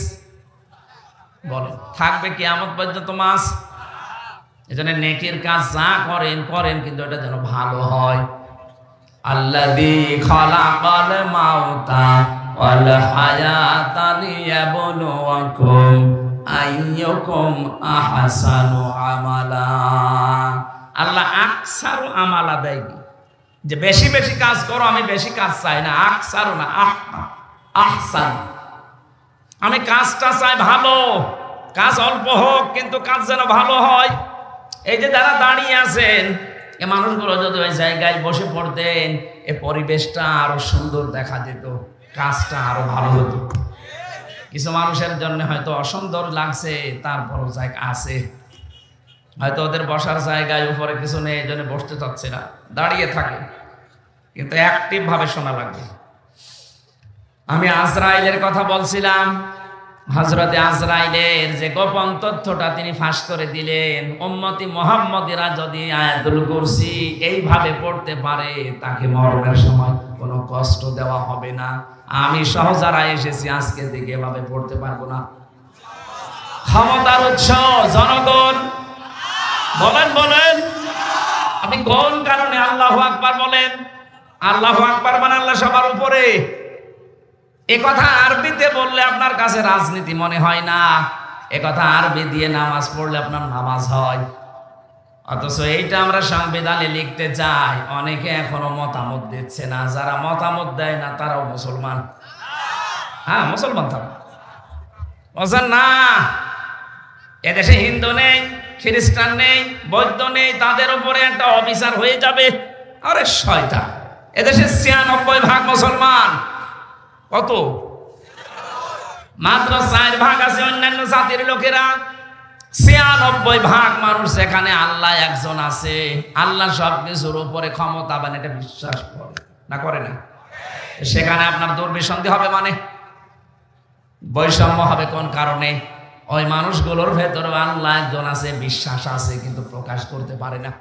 বলেন থাকবে কিয়ামত পর্যন্ত মাছ। এজন্য নেকির কাজ যা করেন করেন, কিন্তু এটা যেন ভালো হয়। আল্লাযী খালাকাল মাউতা ওয়াল হায়াতা লিয়াবলুয়াকুম আইয়ুকুম আহসানু আমালা। আল্লাহ আকসারু আমালা দেয়, যে বেশি বেশি কাজ করো, আমি বেশি কাজ চাই না, আকসারু না আহসান, আমি কাজটা চাই ভালো, কাজ অল্প হোক কিন্তু কাজ যেন ভালো হয়। এই যে যারা দাঁড়িয়ে আছেন, এ মানুষগুলো যদি ওই জায়গায় বসে পড়তেন, এ পরিবেশটা আরো সুন্দর দেখা যেত, কাজটা আরো ভালো হতো। কিছু মানুষের জন্য হয়তো অসুন্দর লাগছে, তারপরও জায়গা আছে, হয়তো ওদের বসার জায়গায় উপরে কিছু নেই, এই জন্য বসতে চাচ্ছে না, দাঁড়িয়ে থাকে, কিন্তু অ্যাক্টিভ ভাবে শোনা লাগবে। আমি আজরাইলের কথা বলছিলাম, হযরতে আজরাইলের যে গোপন তথ্যটা তিনি ফাঁস করে দিলেন, উম্মতি মুহাম্মদীরা যদি আয়াতুল কুরসি এইভাবে পড়তে পারে, তাকে মরণের সময় কোনো কষ্ট দেওয়া হবে না। আমি সহ যারা এসেছি আজকে থেকে এভাবে পড়তে পারবো না। ক্ষমতার উৎস জনগণ, বলেন বলেন আপনি কোন কারণে আল্লাহু আকবার বলেন? আল্লাহু আকবার মানে আল্লাহ সবার উপরে। এ কথা আরবিতে বললে আপনার কাছে রাজনীতি মনে হয় না, এ কথা আরবি দিয়ে নামাজ পড়লে আপনার নামাজ হয়। অথচ এইটা আমরা সংবিধানে লিখতে চাই, অনেকে এখনো মতামত দিচ্ছে না। যারা মতামত দেয় না তারাও মুসলমান। হ্যাঁ, মুসলমান তারা বলছেন না। এদেশে হিন্দু নেই, খ্রিস্টান নেই, বৌদ্ধ নেই, তাদের উপরে একটা অবিচার হয়ে যাবে। আরে শয়তান, এদেশে ৯৬% মুসলমান। কত? মাত্র 4% আছে অন্যান্য জাতির লোকেরা। ৯৬% মানুষ, এখানে আল্লাহ একজন আছে, আল্লাহ সবকিছুর উপরে ক্ষমতাবান, এটা বিশ্বাস করে না? করে না? সেখানে আপনার দুর্বিসন্ধি হবে, মানে বৈষম্য হবে। কোন কারণে? ওই মানুষগুলোর ভেতরে আল্লাহ একজন আছে, বিশ্বাস আছে, কিন্তু প্রকাশ করতে পারে না।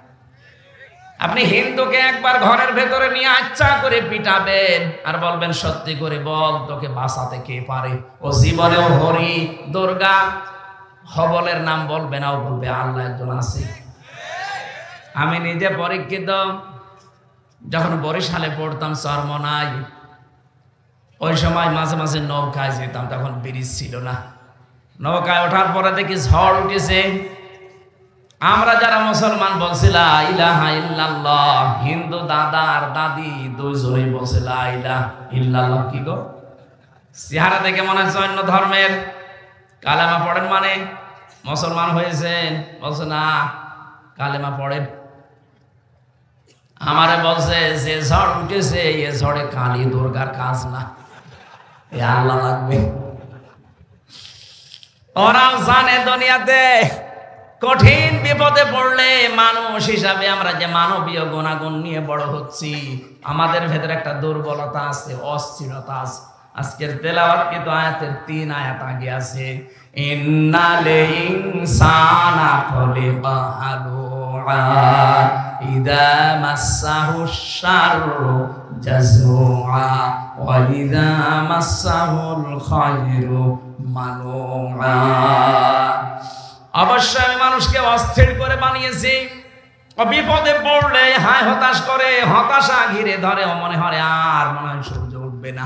আপনি হিন্দুকে একবার ঘরের ভেতরে নিয়ে আচ্ছা করে পিটাবেন আর বলবেন সত্যি করে বল, তোকে বাঁচাতে কে পারে? ও জীবনেও হরি, দুর্গা, হবলের নাম বলবে না, ও বলবে আল্লাহ একজন আছে। আমি নিজে পরীক্ষিত। যখন বরিশালে পড়তাম চরমনাই, ওই সময় মাঝে মাঝে নৌকায় যেতাম, তখন ব্রিজ ছিল না। নৌকায় ওঠার পরে দেখি ঝড় উঠেছে। আমরা যারা মুসলমান বলছি লা ইলাহা ইল্লাল্লাহ, হিন্দু দাদা আর দাদি দুইজনেই বলছে লা ইলাহা ইল্লাল্লাহ। কি গো, চেহারা দেখে মনে হচ্ছে অন্য ধর্মের। কালেমা পড়েন মানে মুসলমান হয়েছেন? বলছে না, কালেমা পড়েন। আমারে বলছে যে ঝড় উঠেছে, এ ঝড়ে কালী দুর্গার কাজ না, এ আল্লাহ লাগবে। ওরাও জানে দুনিয়াতে কঠিন বিপদে পড়লে মানুষ হিসাবে আমরা যে মানবীয় গুণাগুণ নিয়ে বড় হচ্ছি, আমাদের ভেতরে একটা দুর্বলতা আছে, অস্থিরতা আছে। আজকের তেলাওয়াত কিন্তু আয়াতের 3 আয়াত আগে আছে, ইন্নাল ইনসানা খুলিকা হালুআ ইযা মাসসাহু শাররু জাযুআ ওয়া ইযা মাসসাহুল খায়রু মানুআ। অবশ্যই আমি মানুষকে অস্থির করে বানিয়েছি। বিপদে পড়লে হায় হতাশ করে, হতাশা ঘিরে ধরে, মনে হয় আর মনে হয় সূর্য উঠবে না।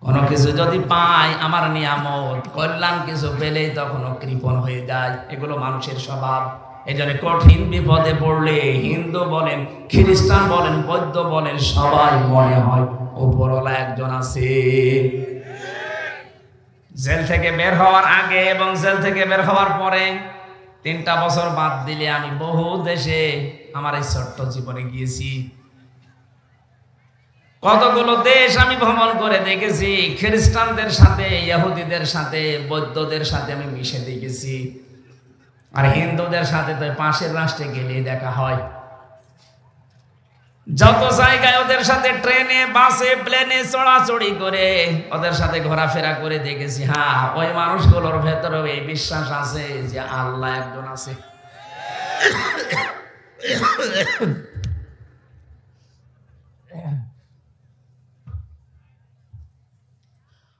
কোনো কিছু যদি পাই, আমার নিয়ামত কল্যাণ কিছু পেলেই তখন কৃপণ হয়ে যায়। এগুলো মানুষের স্বভাব। এই জন্য কঠিন বিপদে পড়লে হিন্দু বলেন, খ্রিস্টান বলেন, বৌদ্ধ বলেন, সবাই মনে হয় উপরওয়ালা একজন আছে। জেল থেকে বের হওয়ার আগে এবং জেল থেকে বের হওয়ার পরে 3টা বছর বাদ দিলে আমি বহু দেশে আমার এই ছোট্ট জীবনে গিয়েছি। কতগুলো দেশ আমি ভ্রমণ করে দেখেছি, খ্রিস্টানদের সাথে, ইহুদিদের সাথে, বৌদ্ধদের সাথে আমি মিশে দেখেছি। আর হিন্দুদের সাথে তো পাশের রাষ্ট্রে গেলেই দেখা হয়। যত জায়গায় ওদের সাথে ট্রেনে, বাসে, প্লেনে চড়াচড়ি করে, ওদের সাথে ঘোরাফেরা করে দেখেছি, হ্যাঁ, ওই মানুষগুলোর ভেতরেও এই বিশ্বাস আছে যে আল্লাহ একজন আছে।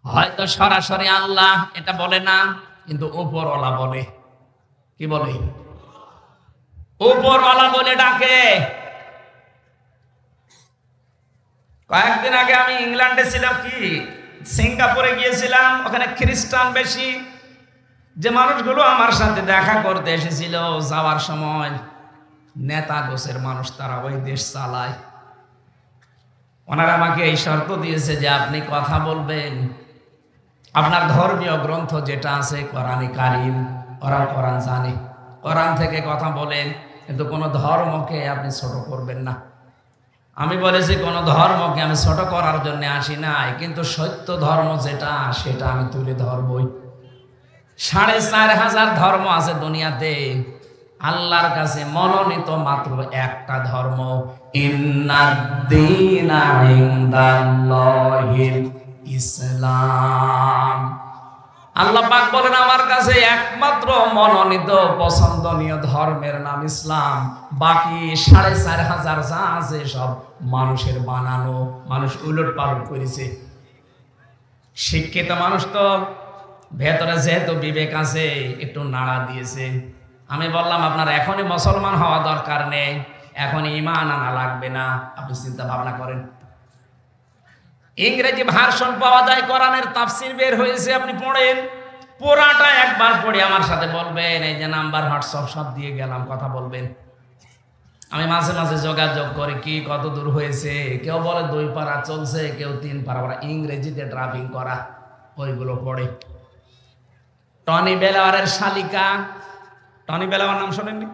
হয়তো সরাসরি আল্লাহ এটা বলে না, কিন্তু উপরওয়ালা বলে। কি বলে? উপরওয়ালা বলে ডাকে। কয়েকদিন আগে আমি ইংল্যান্ডে ছিলাম, কি সিঙ্গাপুরে গিয়েছিলাম, ওখানে খ্রিস্টান বেশি। যে মানুষগুলো আমার সাথে দেখা করতে এসেছিল, যাওয়ার সময় নেতা গোছের মানুষ, তারা ওই দেশ চালায়। ওনারা আমাকে এই শর্ত দিয়েছে যে আপনি কথা বলবেন আপনার ধর্মীয় গ্রন্থ যেটা আছে কোরআনে কারিম, ওরা কোরআন জানে, কোরআন থেকে কথা বলেন, কিন্তু কোনো ধর্মকে আপনি ছোট করবেন না। আমি বলেছি কোনো ধর্মকে আমি ছোট করার জন্য আসি নাই, কিন্তু সত্য ধর্ম যেটা সেটা আমি তুলে ধরবই। ৪,৫০০ ধর্ম আছে দুনিয়াতে, আল্লাহর কাছে মনোনীত মাত্র একটা ধর্ম, ইন্নাদ-দীনা ইনদাল্লাহিল ইসলাম। আল্লাহ পাক বলেন আমার কাছে একমাত্র মনোনীত পছন্দনীয় ধর্মের নাম ইসলাম। বাকি ৪,৫০০ যা আছে সব মানুষের বানানো, মানুষ উলট পালট করেছে। শিক্ষিত মানুষ তো ভেতরে যেহেতু বিবেক আছে, একটু নাড়া দিয়েছে। আমি বললাম আপনার এখনই মুসলমান হওয়া দরকার নেই, এখনই ঈমান আনা লাগবে না, আপনি চিন্তা ভাবনা করেন। ইংরেজি ভার্সন পাওয়া যায়, কোরআনের তাফসির বের হয়েছে, আপনি পড়েন, পুরাটা একবার পড়ে আমার সাথে বলবেন। এই যে নাম্বার, হোয়াটসঅ্যাপ সব দিয়ে গেলাম, কথা বলবেন। আমি মাঝে মাঝে যোগাযোগ করি, কি কত দূর হয়েছে। কেউ বলে 2 পারা চলছে, কেউ 3 পারা। ওরা ইংরেজিতে ড্রাইভিং করা, ওইগুলো পড়ে। টনি বেলাওয়ারের শালিকা, টনি বেলাওয়ার নাম শোনেননি?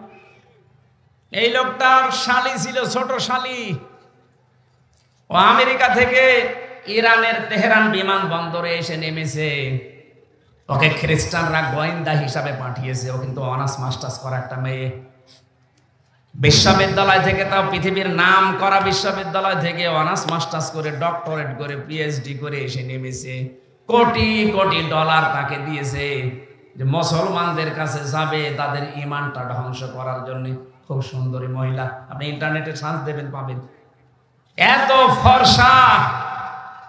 এই লোকটার শালি ছিল, ছোট শালি। ও আমেরিকা থেকে ইরানের তেহরান বিমানবন্দরে এসে নেমেছে। ওকে খ্রিস্টানরা গোয়েন্দা হিসাবে পাঠিয়েছে। ও কিন্তু অনার্স মাস্টার্স করা একটা মেয়ে। বিশ্ববিদ্যালয় থেকে, তাও পৃথিবীর নাম করা বিশ্ববিদ্যালয় থেকে অনার্স মাস্টার্স করে, ডক্টরেট করে, পিএইচডি করে এসে নেমেছে। কোটি কোটি ডলার তাকে দিয়েছে যে মুসলমানদের কাছে যাবে তাদের ঈমানটা ধ্বংস করার জন্য। খুব সুন্দরী মহিলা, আপনি ইন্টারনেটে সার্চ দেবেন, পাবেন। এত ফর্সা,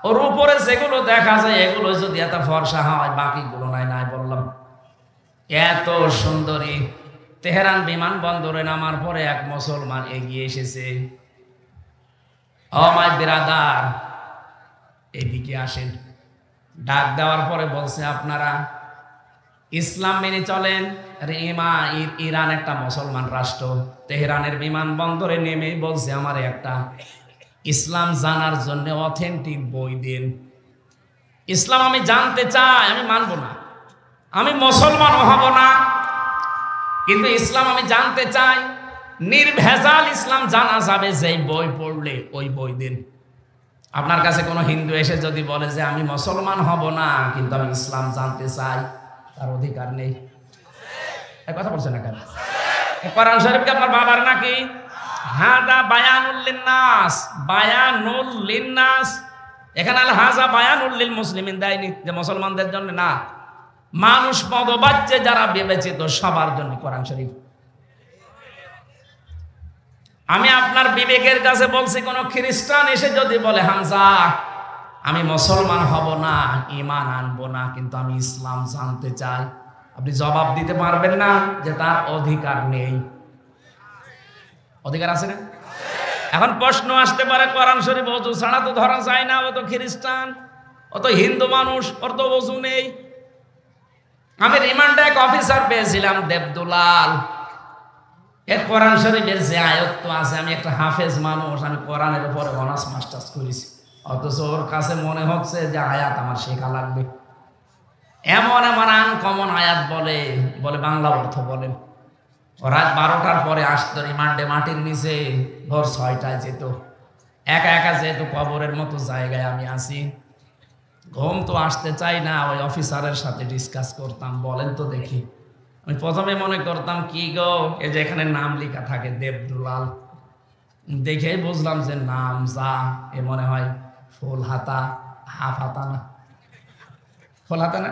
ওর উপরে যেগুলো দেখা যায় এগুলো যদি এত ফর্সা হয়, বাকিগুলো নাই নাই বললাম। এত সুন্দরী। তেহরান বিমানবন্দরে নামার পরে এক মুসলমান এগিয়ে এসেছে। ও মাই ব্রাদার, এদিকে আসেন। ডাক দেওয়ার পরে বলছে আপনারা ইসলাম মেনে চলেন। আরে ইরান একটা মুসলমান রাষ্ট্র। তেহরানের বিমানবন্দরে নেমে বলছে আমার একটা ইসলাম জানার জন্য অথেন্টিক বই দিন। ইসলাম আমি জানতে চাই, আমি মানব না, আমি মুসলমান হব না, কিন্তু ইসলাম আমি জানতে চাই। নির্ভেজাল ইসলাম জানা যাবে যেই বই পড়লে, ওই বই দিন। আপনার কাছে কোনো হিন্দু এসে যদি বলে যে আমি মুসলমান হব না, কিন্তু আমি ইসলাম জানতে চাই, তার অধিকার নেই। কথা বলছে না কেন? কোরআন শরীফ কি আপনার বাবার নাকি? হাদা বায়ানুল লিন্নাস, বায়ানুল লিন্নাস। এখানে আল হাজা বায়ানুল লিল মুসলিমিন দেয়নি, যে মুসলমানদের জন্য না, মানুষ পদবাচ্যে যারা বিবেচিত সবার জন্য কোরআন শরীফ। আমি আপনার বিবেকের কাছে বলছি, কোন খ্রিস্টান এসে যদি বলে হামজা আমি মুসলমান হব না, ঈমান আনবো না, কিন্তু আমি ইসলাম জানতে চাই, আপনি জবাব দিতে পারবেন না যে তার অধিকার নেই? অধিকার আছে না? এখন প্রশ্ন আসতে পারে, কোরআন শরীফ ওযু ছাড়া তো ধরা যায় না, ও তো খ্রিস্টান, ও তো হিন্দু মানুষ, ওর তো ওযু নেই। আমি রিমান্ডে এক অফিসার পেয়েছিলাম, দেবদুলাল। এর কোরআন শরীফের যে আয়াত আছে, আমি একটা হাফেজ মানুষ, আমি কোরআনের উপরে অনার্স মাস্টার্স করেছি, অথচ ওর কাছে মনে হচ্ছে যে আয়াত আমার শেখা লাগবে। এমন এমন আনকমন আয়াত বলে, বাংলা অর্থ বলেন। রাত 12টার পরে আসতো রিমান্ডে, মাটির নিচে ভোর 6টায় যেত। একা একা যেহেতু কবরের মতো জায়গায় আমি আছি, ঘুম তো আসতে চাই না। ওই অফিসারের সাথে ডিসকাস করতাম, বলেন তো দেখি। আমি প্রথমে মনে করতাম কি গো, এই যে এখানে নাম লেখা থাকে দেবদুলাল, দেখে বুঝলাম যে নাম যা, এ মনে হয় ফুল হাতা, হাফ হাতা না, ফুল হাতা না।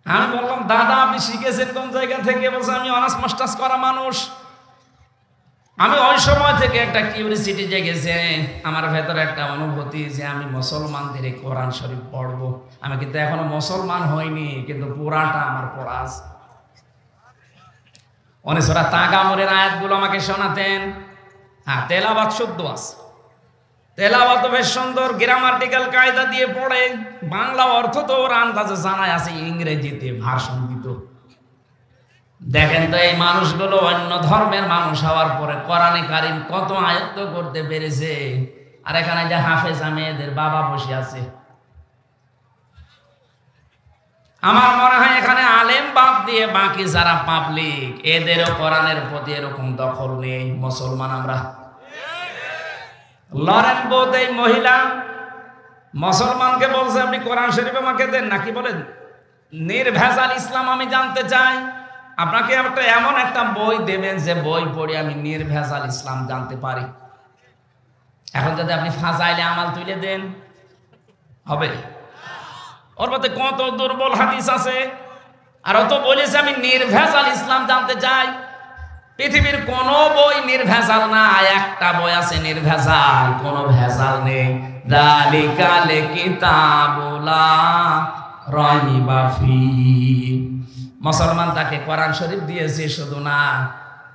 আমি বললাম দাদা আপনি শিখেছেন কোন জায়গা থেকে? বলছে আমি অনার্স মাস্টার্স করা মানুষ। আমি ওই সময় থেকে একটা কিউরিসিটি জেগেছে আমার ভেতরে, একটা অনুভূতি যে আমি মুসলমানদের এই কোরআন শরীফ পড়বো। আমি কিন্তু এখনো মুসলমান হইনি, কিন্তু পুরাটা আমার পড়া আছে। অনেক সূরা তাগামুরের আয়াতগুলো আমাকে শোনাতেন। হ্যাঁ, তেলাওয়াত শুদ্ধ আছে, তেলাওয়াত বেশ সুন্দর, গ্রামাটিক্যাল কায়দা দিয়ে পড়ে। বাংলা অর্থ তো ওর আন্দাজে জানাই আছে, ইংরেজিতে ভাষণ দিত। দেখেন তো এই মানুষগুলো অন্য ধর্মের মানুষ হওয়ার পরে কোরআনে কারিম কত আয়ত্ত করতে পেরেছে। আর এখানে যে হাফেজা মেয়েদের বাবা বসে আছে, আমার মনে হয় এখানে আলেম বাদ দিয়ে বাকি যারা পাবলিক, এদেরও কোরআনের প্রতি এরকম দখল নেই। মুসলমান আমরা। লরেন বোধ এই মহিলা মুসলমানকে বলছে আপনি কোরআন শরীফ আমাকে দেন, নাকি বলেন নির্ভেজাল ইসলাম আমি জানতে চাই। আপনাকে এমন একটা বই দেবেন যে বই পড়ে আমি নির্ভেজাল ইসলাম জানতে পারি। এখন যদি আপনি ফাজাইলে আমাল তুলে দেন, হবে? ওর মধ্যে কত দুর্বল হাদিস আছে। আর ও তো বলেছে আমি নির্ভেজাল ইসলাম জানতে চাই। পৃথিবীর কোন বই নির্ভেজাল না, একটা বই আছে নির্ভেজাল, কোনো ভেজাল নেই। যালিকাল কিতাবুলা রাইবা ফীহ। মুসলমান তাকে কোরআন শরীফ দিয়েছে, শুধু না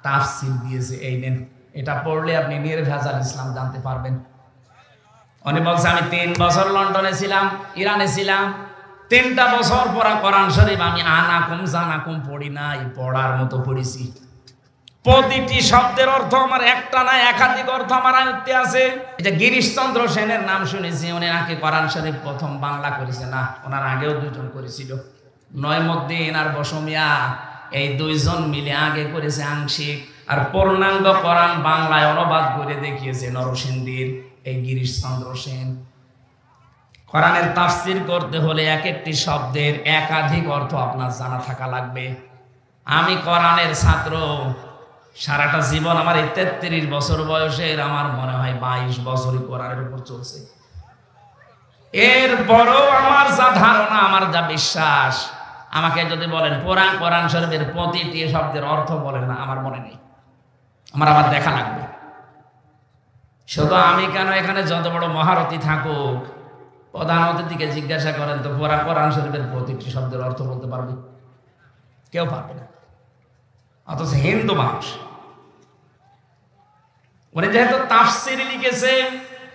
তাফসীর দিয়েছে। এই নেন, এটা পড়লে আপনি নির্ভেজাল ইসলাম জানতে পারবেন। উনি বলছে আমি 3 বছর লন্ডনে ছিলাম, ইরানে ছিলাম, 3টা বছর পড়া কোরআন শরীফ আমি আনাকুম জানাকুম পড়ি নাই, পড়ার মতো পড়েছি। প্রতিটি শব্দের অর্থ আমার একটা না একাধিক অর্থ আমার আয়ত্তে আছে। এটা গিরিশচন্দ্র সেনের নাম শুনেছি, উনি নাকি কোরআন শরীফ প্রথম বাংলা করেছে। না, ওনার আগেও 2 জন করেছিল, নয়মুদ্দিন আর বসমিয়া। এই 2 জন মিলে আগে করেছে আংশিক, আর পূর্ণাঙ্গ কোরআন বাংলায় অনুবাদ করে দেখিয়েছে নরসিংদীর এই গিরিশচন্দ্র সেন। কোরআনের তাফসীর করতে হলে এক একটি শব্দের একাধিক অর্থ আপনার জানা থাকা লাগবে। আমি কোরআনের ছাত্র, সারাটা জীবন আমার এই 33 বছর বয়সের আমার মনে হয় 22 বছরই কোরআনের উপর চলছে। এরপরও আমার যা ধারণা, আমার যা বিশ্বাস, আমাকে যদি বলেন কোরআন শরীফের প্রতিটি শব্দের অর্থ বলেন না, আমার মনে নেই, আমার আবার দেখা লাগবে। শুধু আমি কেন, এখানে যত বড় মহারথী থাকুক, প্রধান অতিথিকে জিজ্ঞাসা করেন তো কোরআন শরীফের প্রতিটি শব্দের অর্থ বলতে পারবে? কেউ পারবে না। অথচ হিন্দু মানুষ, উনি যেহেতু তাফসীর লিখেছে,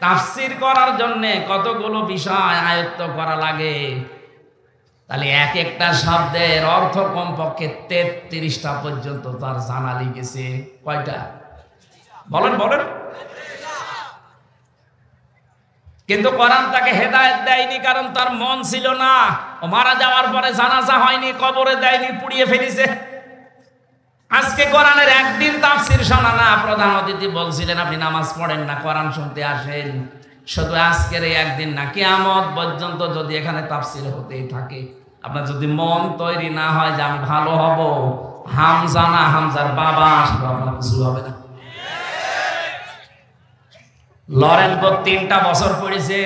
তাফসীর করার জন্য কতগুলো বিষয় আয়ত্ত করা লাগে, তাহলে এক একটা শব্দের অর্থ কমপক্ষে 33টা পর্যন্ত তার জানা লিখেছে। কয়টা বলেন বলেন? কিন্তু কোরআন তাকে হেদায়েত দেয়নি, কারণ তার মন ছিল না। ও মারা যাওয়ার পরে জানাজা হয়নি, কবরে দেয়নি, পুড়িয়ে ফেলেছে। আজকে কোরআনের একদিন তাফসীর শোনা না। প্রধান অতিথি বলছিলেন আপনি নামাজ পড়েন না, কোরআন শুনতে আসেন। শুধু আজকের এই একদিন না, কিয়ামত পর্যন্ত যদি এখানে তাফসীর হতেই থাকে, আপনার যদি মন তৈরি না হয় যে আমি ভালো হব, হামজা না হামজার বাবা আসলে আপনার কিছু হবে না। লরেন বোধ 3টা বছর পড়েছে,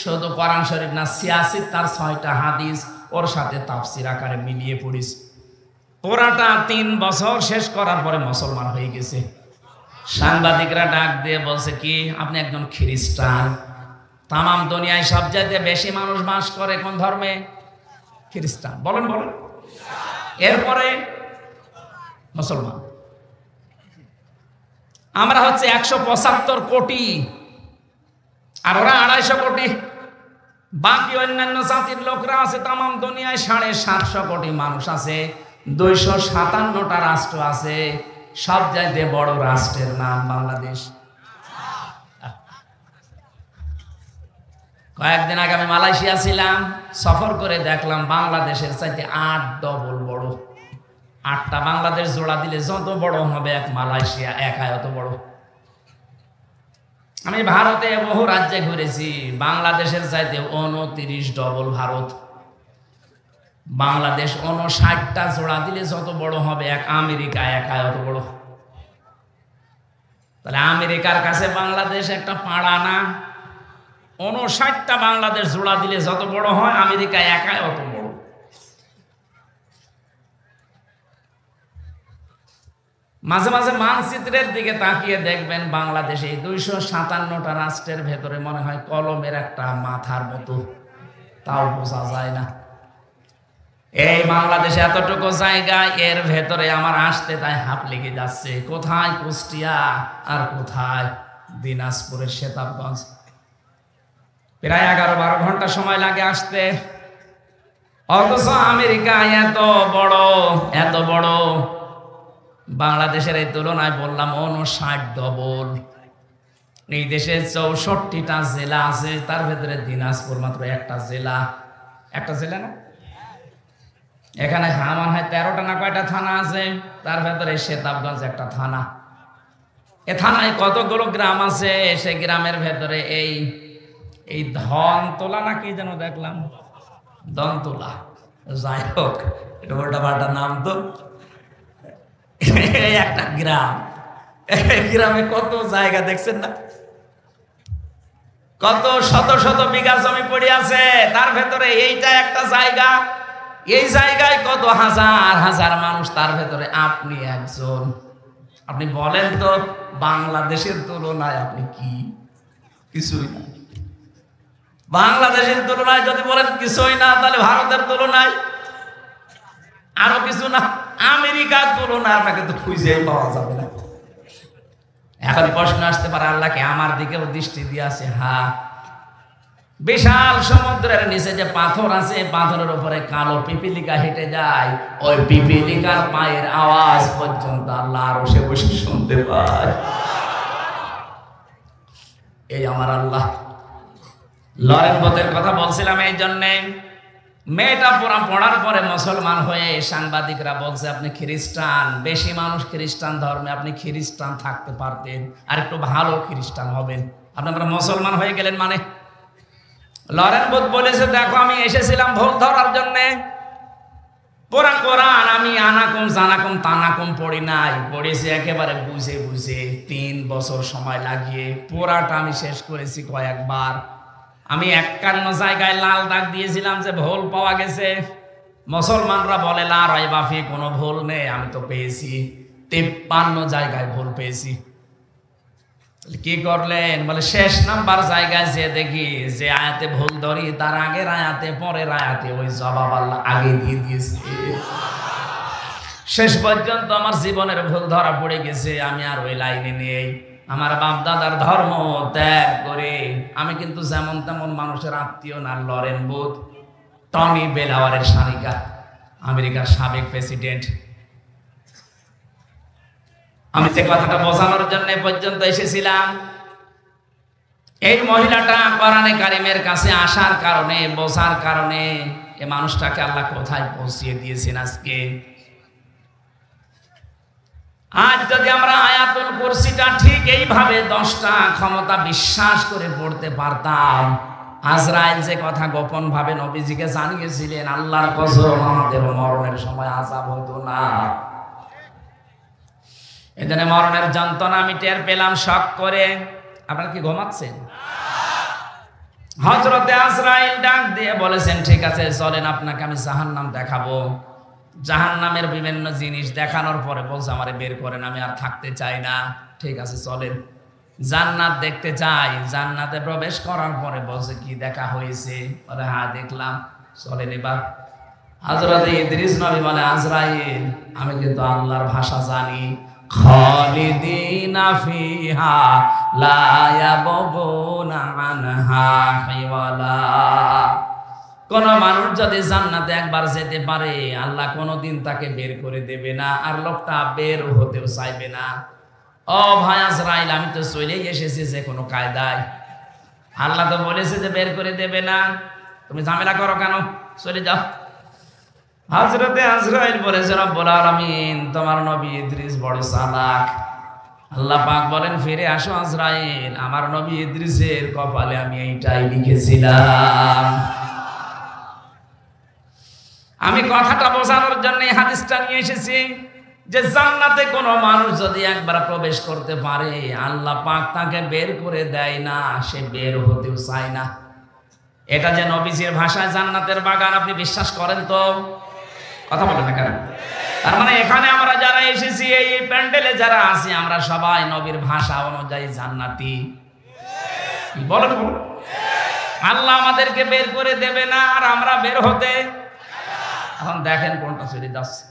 শুধু কোরআন শরীফ না, 86 তার 6টা হাদিস ওর সাথে তাফসীর আকারে মিলিয়ে পড়েছে। পুরাটা 3 বছর শেষ করার পরে মুসলমান হয়ে গেছে। সাংবাদিকরা ডাক দিয়ে বলছে কি আপনি একজন খ্রিস্টান। তামাম দুনিয়ায় সবচাইতে বেশি মানুষ বাস করে কোন ধর্মে? খ্রিস্টান। বলেন বলেন। এরপরে মুসলমান। আমরা হচ্ছে 175 কোটি, আর ওরা 250 কোটি। বাকি অন্যান্য জাতির লোকরা আছে তামাম দুনিয়ায় 750 কোটি মানুষ আছে, 257টা রাষ্ট্র আছে। সব চাইতে বড় রাষ্ট্রের নাম বাংলাদেশ। কয়েকদিন আগে আমি মালয়েশিয়া ছিলাম, সফর করে দেখলাম বাংলাদেশের চাইতে 8 ডবল বড়। 8টা বাংলাদেশ জোড়া দিলে যত বড় হবে এক মালয়েশিয়া একাই অত বড়। আমি ভারতে বহু রাজ্যে ঘুরেছি, বাংলাদেশের চাইতে 29 ডবল ভারত। বাংলাদেশ 59টা জোড়া দিলে যত বড় হবে, এক আমেরিকা একা অত বড়। তাহলে আমেরিকার কাছে বাংলাদেশ একটা পাড়া না? 59টা বাংলাদেশ জোড়া দিলে যত বড় হয়, আমেরিকা একাই অত বড়। মাঝে মাঝে মানচিত্রের দিকে তাকিয়ে দেখবেন বাংলাদেশে 257টা রাষ্ট্রের ভেতরে মনে হয় কলমের একটা মাথার মতো, তাও বোঝা যায় না। এই বাংলাদেশে এতটুকু জায়গা, এর ভেতরে আমার আসতে তাই হাঁপ লেগে যাচ্ছে। কোথায় কুষ্টিয়া আর কোথায় দিনাজপুরের সেতাবগঞ্জ। প্রায় 11-12 ঘন্টা সময় লাগে আসতে। অথচ আমেরিকা এত বড়, এত বড়। বাংলাদেশের এই তুলনায় বললাম 59 ডবল। এই দেশে 64টা জেলা আছে, তার ভেতরে দিনাজপুর মাত্র একটা জেলা। একটা জেলা না, এখানে আমার হয় 13টা না কয়টা থানা আছে, তার ভেতরে সেতাবগঞ্জ একটা থানা। এ থানায় কতগুলো গ্রাম আছে, সে গ্রামের ভেতরে এই ধনতলা না কি যেন দেখলাম, দনতলা, যাই হোক এটা উল্টা পাল্টা নাম তো। একটা গ্রাম, গ্রামে কত জায়গা দেখছেন না, কত শত শত বিঘা জমি পড়ে আছে, তার ভেতরে এইটা একটা জায়গা। এই জায়গায় কত হাজার হাজার মানুষ, তার ভেতরে আপনি একজন। আপনি বলেন তো বাংলাদেশের তুলনায় আপনি কি? কিছুই না। বাংলাদেশের তুলনায় যদি বলেন কিছুই না, তাহলে ভারতের তুলনায় আরো কিছু না। আমেরিকার তুলনায় আপনাকে তো খুঁজেই পাওয়া যাবে না। এখন প্রশ্ন আসতে পারে, আল্লাহকে আমার দিকেও দৃষ্টি দিয়ে আছে? হ্যাঁ, বিশাল সমুদ্রের নিচে যে পাথর আছে, পাথরের উপরে কালো পিপিলিকা হেঁটে যায়, ওই পিপিলিকার পায়ের আওয়াজ পর্যন্ত আল্লাহ আরশে বসে শুনতে পায়। এই আমার আল্লাহ। লরেন বোথের কথা বলছিলাম এই জন্যে। মেয়েটা পড়ার পরে মুসলমান হয়ে সাংবাদিকরা বলছে, আপনি খ্রিস্টান, বেশি মানুষ খ্রিস্টান ধর্মে, আপনি খ্রিস্টান থাকতে পারতেন, আর একটু ভালো খ্রিস্টান হবেন, আপনারা মুসলমান হয়ে গেলেন মানে। লরেন বোথ বলেছে, দেখো আমি এসেছিলাম ভুল ধরার জন্যে। কোরআন আমি আনাকুম জানাকুম তানাকুম পড়ি নাই, পড়েছি একেবারে বুঝে বুঝে 3 বছর সময় লাগিয়ে। পোড়াটা আমি শেষ করেছি কয়েকবার। আমি 51 জায়গায় লাল দাগ দিয়েছিলাম যে ভুল পাওয়া গেছে। মুসলমানরা বলে লা রাইবা ফি, কোনো ভুল নেই। আমি তো পেয়েছি 53 জায়গায় ভুল পেয়েছি। কি করলেন? বলে শেষ নাম্বার জায়গায় যে দেখি যে আয়াতে ভুল ধরি, তার আগের আয়াতে পরের আয়াতে ওই জবাব আল্লাহ আগে দিয়ে দিয়েছে। শেষ পর্যন্ত আমার জীবনের ভুল ধরা পড়ে গেছে। আমি আর ওই লাইনে নেই। আমার বাপ দাদার ধর্ম ত্যাগ করে আমি কিন্তু যেমন তেমন মানুষের আত্মীয় না। লরেন বোথ টনি বেলাওয়ারের শালিকা, আমেরিকার সাবেক প্রেসিডেন্ট। আমি যে কথাটা বোঝানোর জন্য পর্যন্ত এসেছিলাম, এই মহিলাটা কোরআনে কারিমের কাছে আসার কারণে, বোঝার কারণে এই মানুষটাকে আল্লাহ কোথায় পৌঁছিয়ে দিয়েছেন আজকে। আজ যদি আমরা আয়াতুল কুরসিটা ঠিক এইভাবে 10টা ক্ষমতা বিশ্বাস করে পড়তে পারতাম, আজরাইল যে কথা গোপন ভাবে নবীজিকে জানিয়েছিলেন, আল্লাহর কসম আমাদের মরণের সময় আযাব হতো না। এখানে মরণের যন্ত্রণা আমি টের পেলাম শক করে। আপনারা কি ঘুমাচ্ছেন? হযরতে আজরাইল ডাক দিয়ে বলেছেন, ঠিক আছে চলেন আপনাকে আমি জাহান্নাম দেখাবো। জাহান্নামের বিভিন্ন জিনিস দেখানোর পরে বলছে, আমারে বের করেন, আমি আর থাকতে চাই না। ঠিক আছে চলেন। জান্নাত দেখতে চাই। জান্নাতে প্রবেশ করার পরে বলছে, কি দেখা হয়েছে? বলে হ্যাঁ দেখলাম। চলেন এবার। হযরত ইদ্রিস নবী বলে, আজরাইল আমি কিন্তু আল্লাহর ভাষা জানি। খালিদিনা ফিহা লা ইয়াবগুনা আনহা হিওয়ালা। কোন মানুষ যদি জান্নাতে একবার যেতে পারে, আল্লাহ কোনদিন তাকে বের করে দেবে না, আর লোকটা বের হতেও চাইবে না। ও ভাই আজরাইল, আমি তো চলেই এসেছি যে কোনো কায়দায়। আল্লাহ তো বলেছে যে বের করে দেবে না, তুমি ঝামেলা করো কেন? চলে যাও। হযরতে আজরাইল বলেছে, রব্বুল আলামিন তোমার নবী ইদ্রিস বড় চালাক, আল্লাহ পাক বলেন, ফিরে আসো আজরাইল, আমার নবী ইদ্রিসের কপালে আমি এইটাই লিখেছিলাম। আমি কথাটা বোঝানোর জন্য এই হাদিসটা নিয়ে এসেছি যে জান্নাতে কোনো মানুষ যদি একবার প্রবেশ করতে পারে, আল্লাহ পাক তাকে বের করে দেয় না, সে বের হতেও চায় না। এটা যে নবীজির ভাষায় জান্নাতের বাগান, আপনি বিশ্বাস করেন তো? কথা বলেন না কেন? তার মানে এখানে আমরা যারা এসেছি, এই প্যান্ডেলে যারা আছি, আমরা সবাই নবীর ভাষা অনুযায়ী জান্নাতি। বলেন, আল্লাহ আমাদেরকে বের করে দেবে না আর আমরা বের হতে। এখন দেখেন কোনটা চলে যাচ্ছে।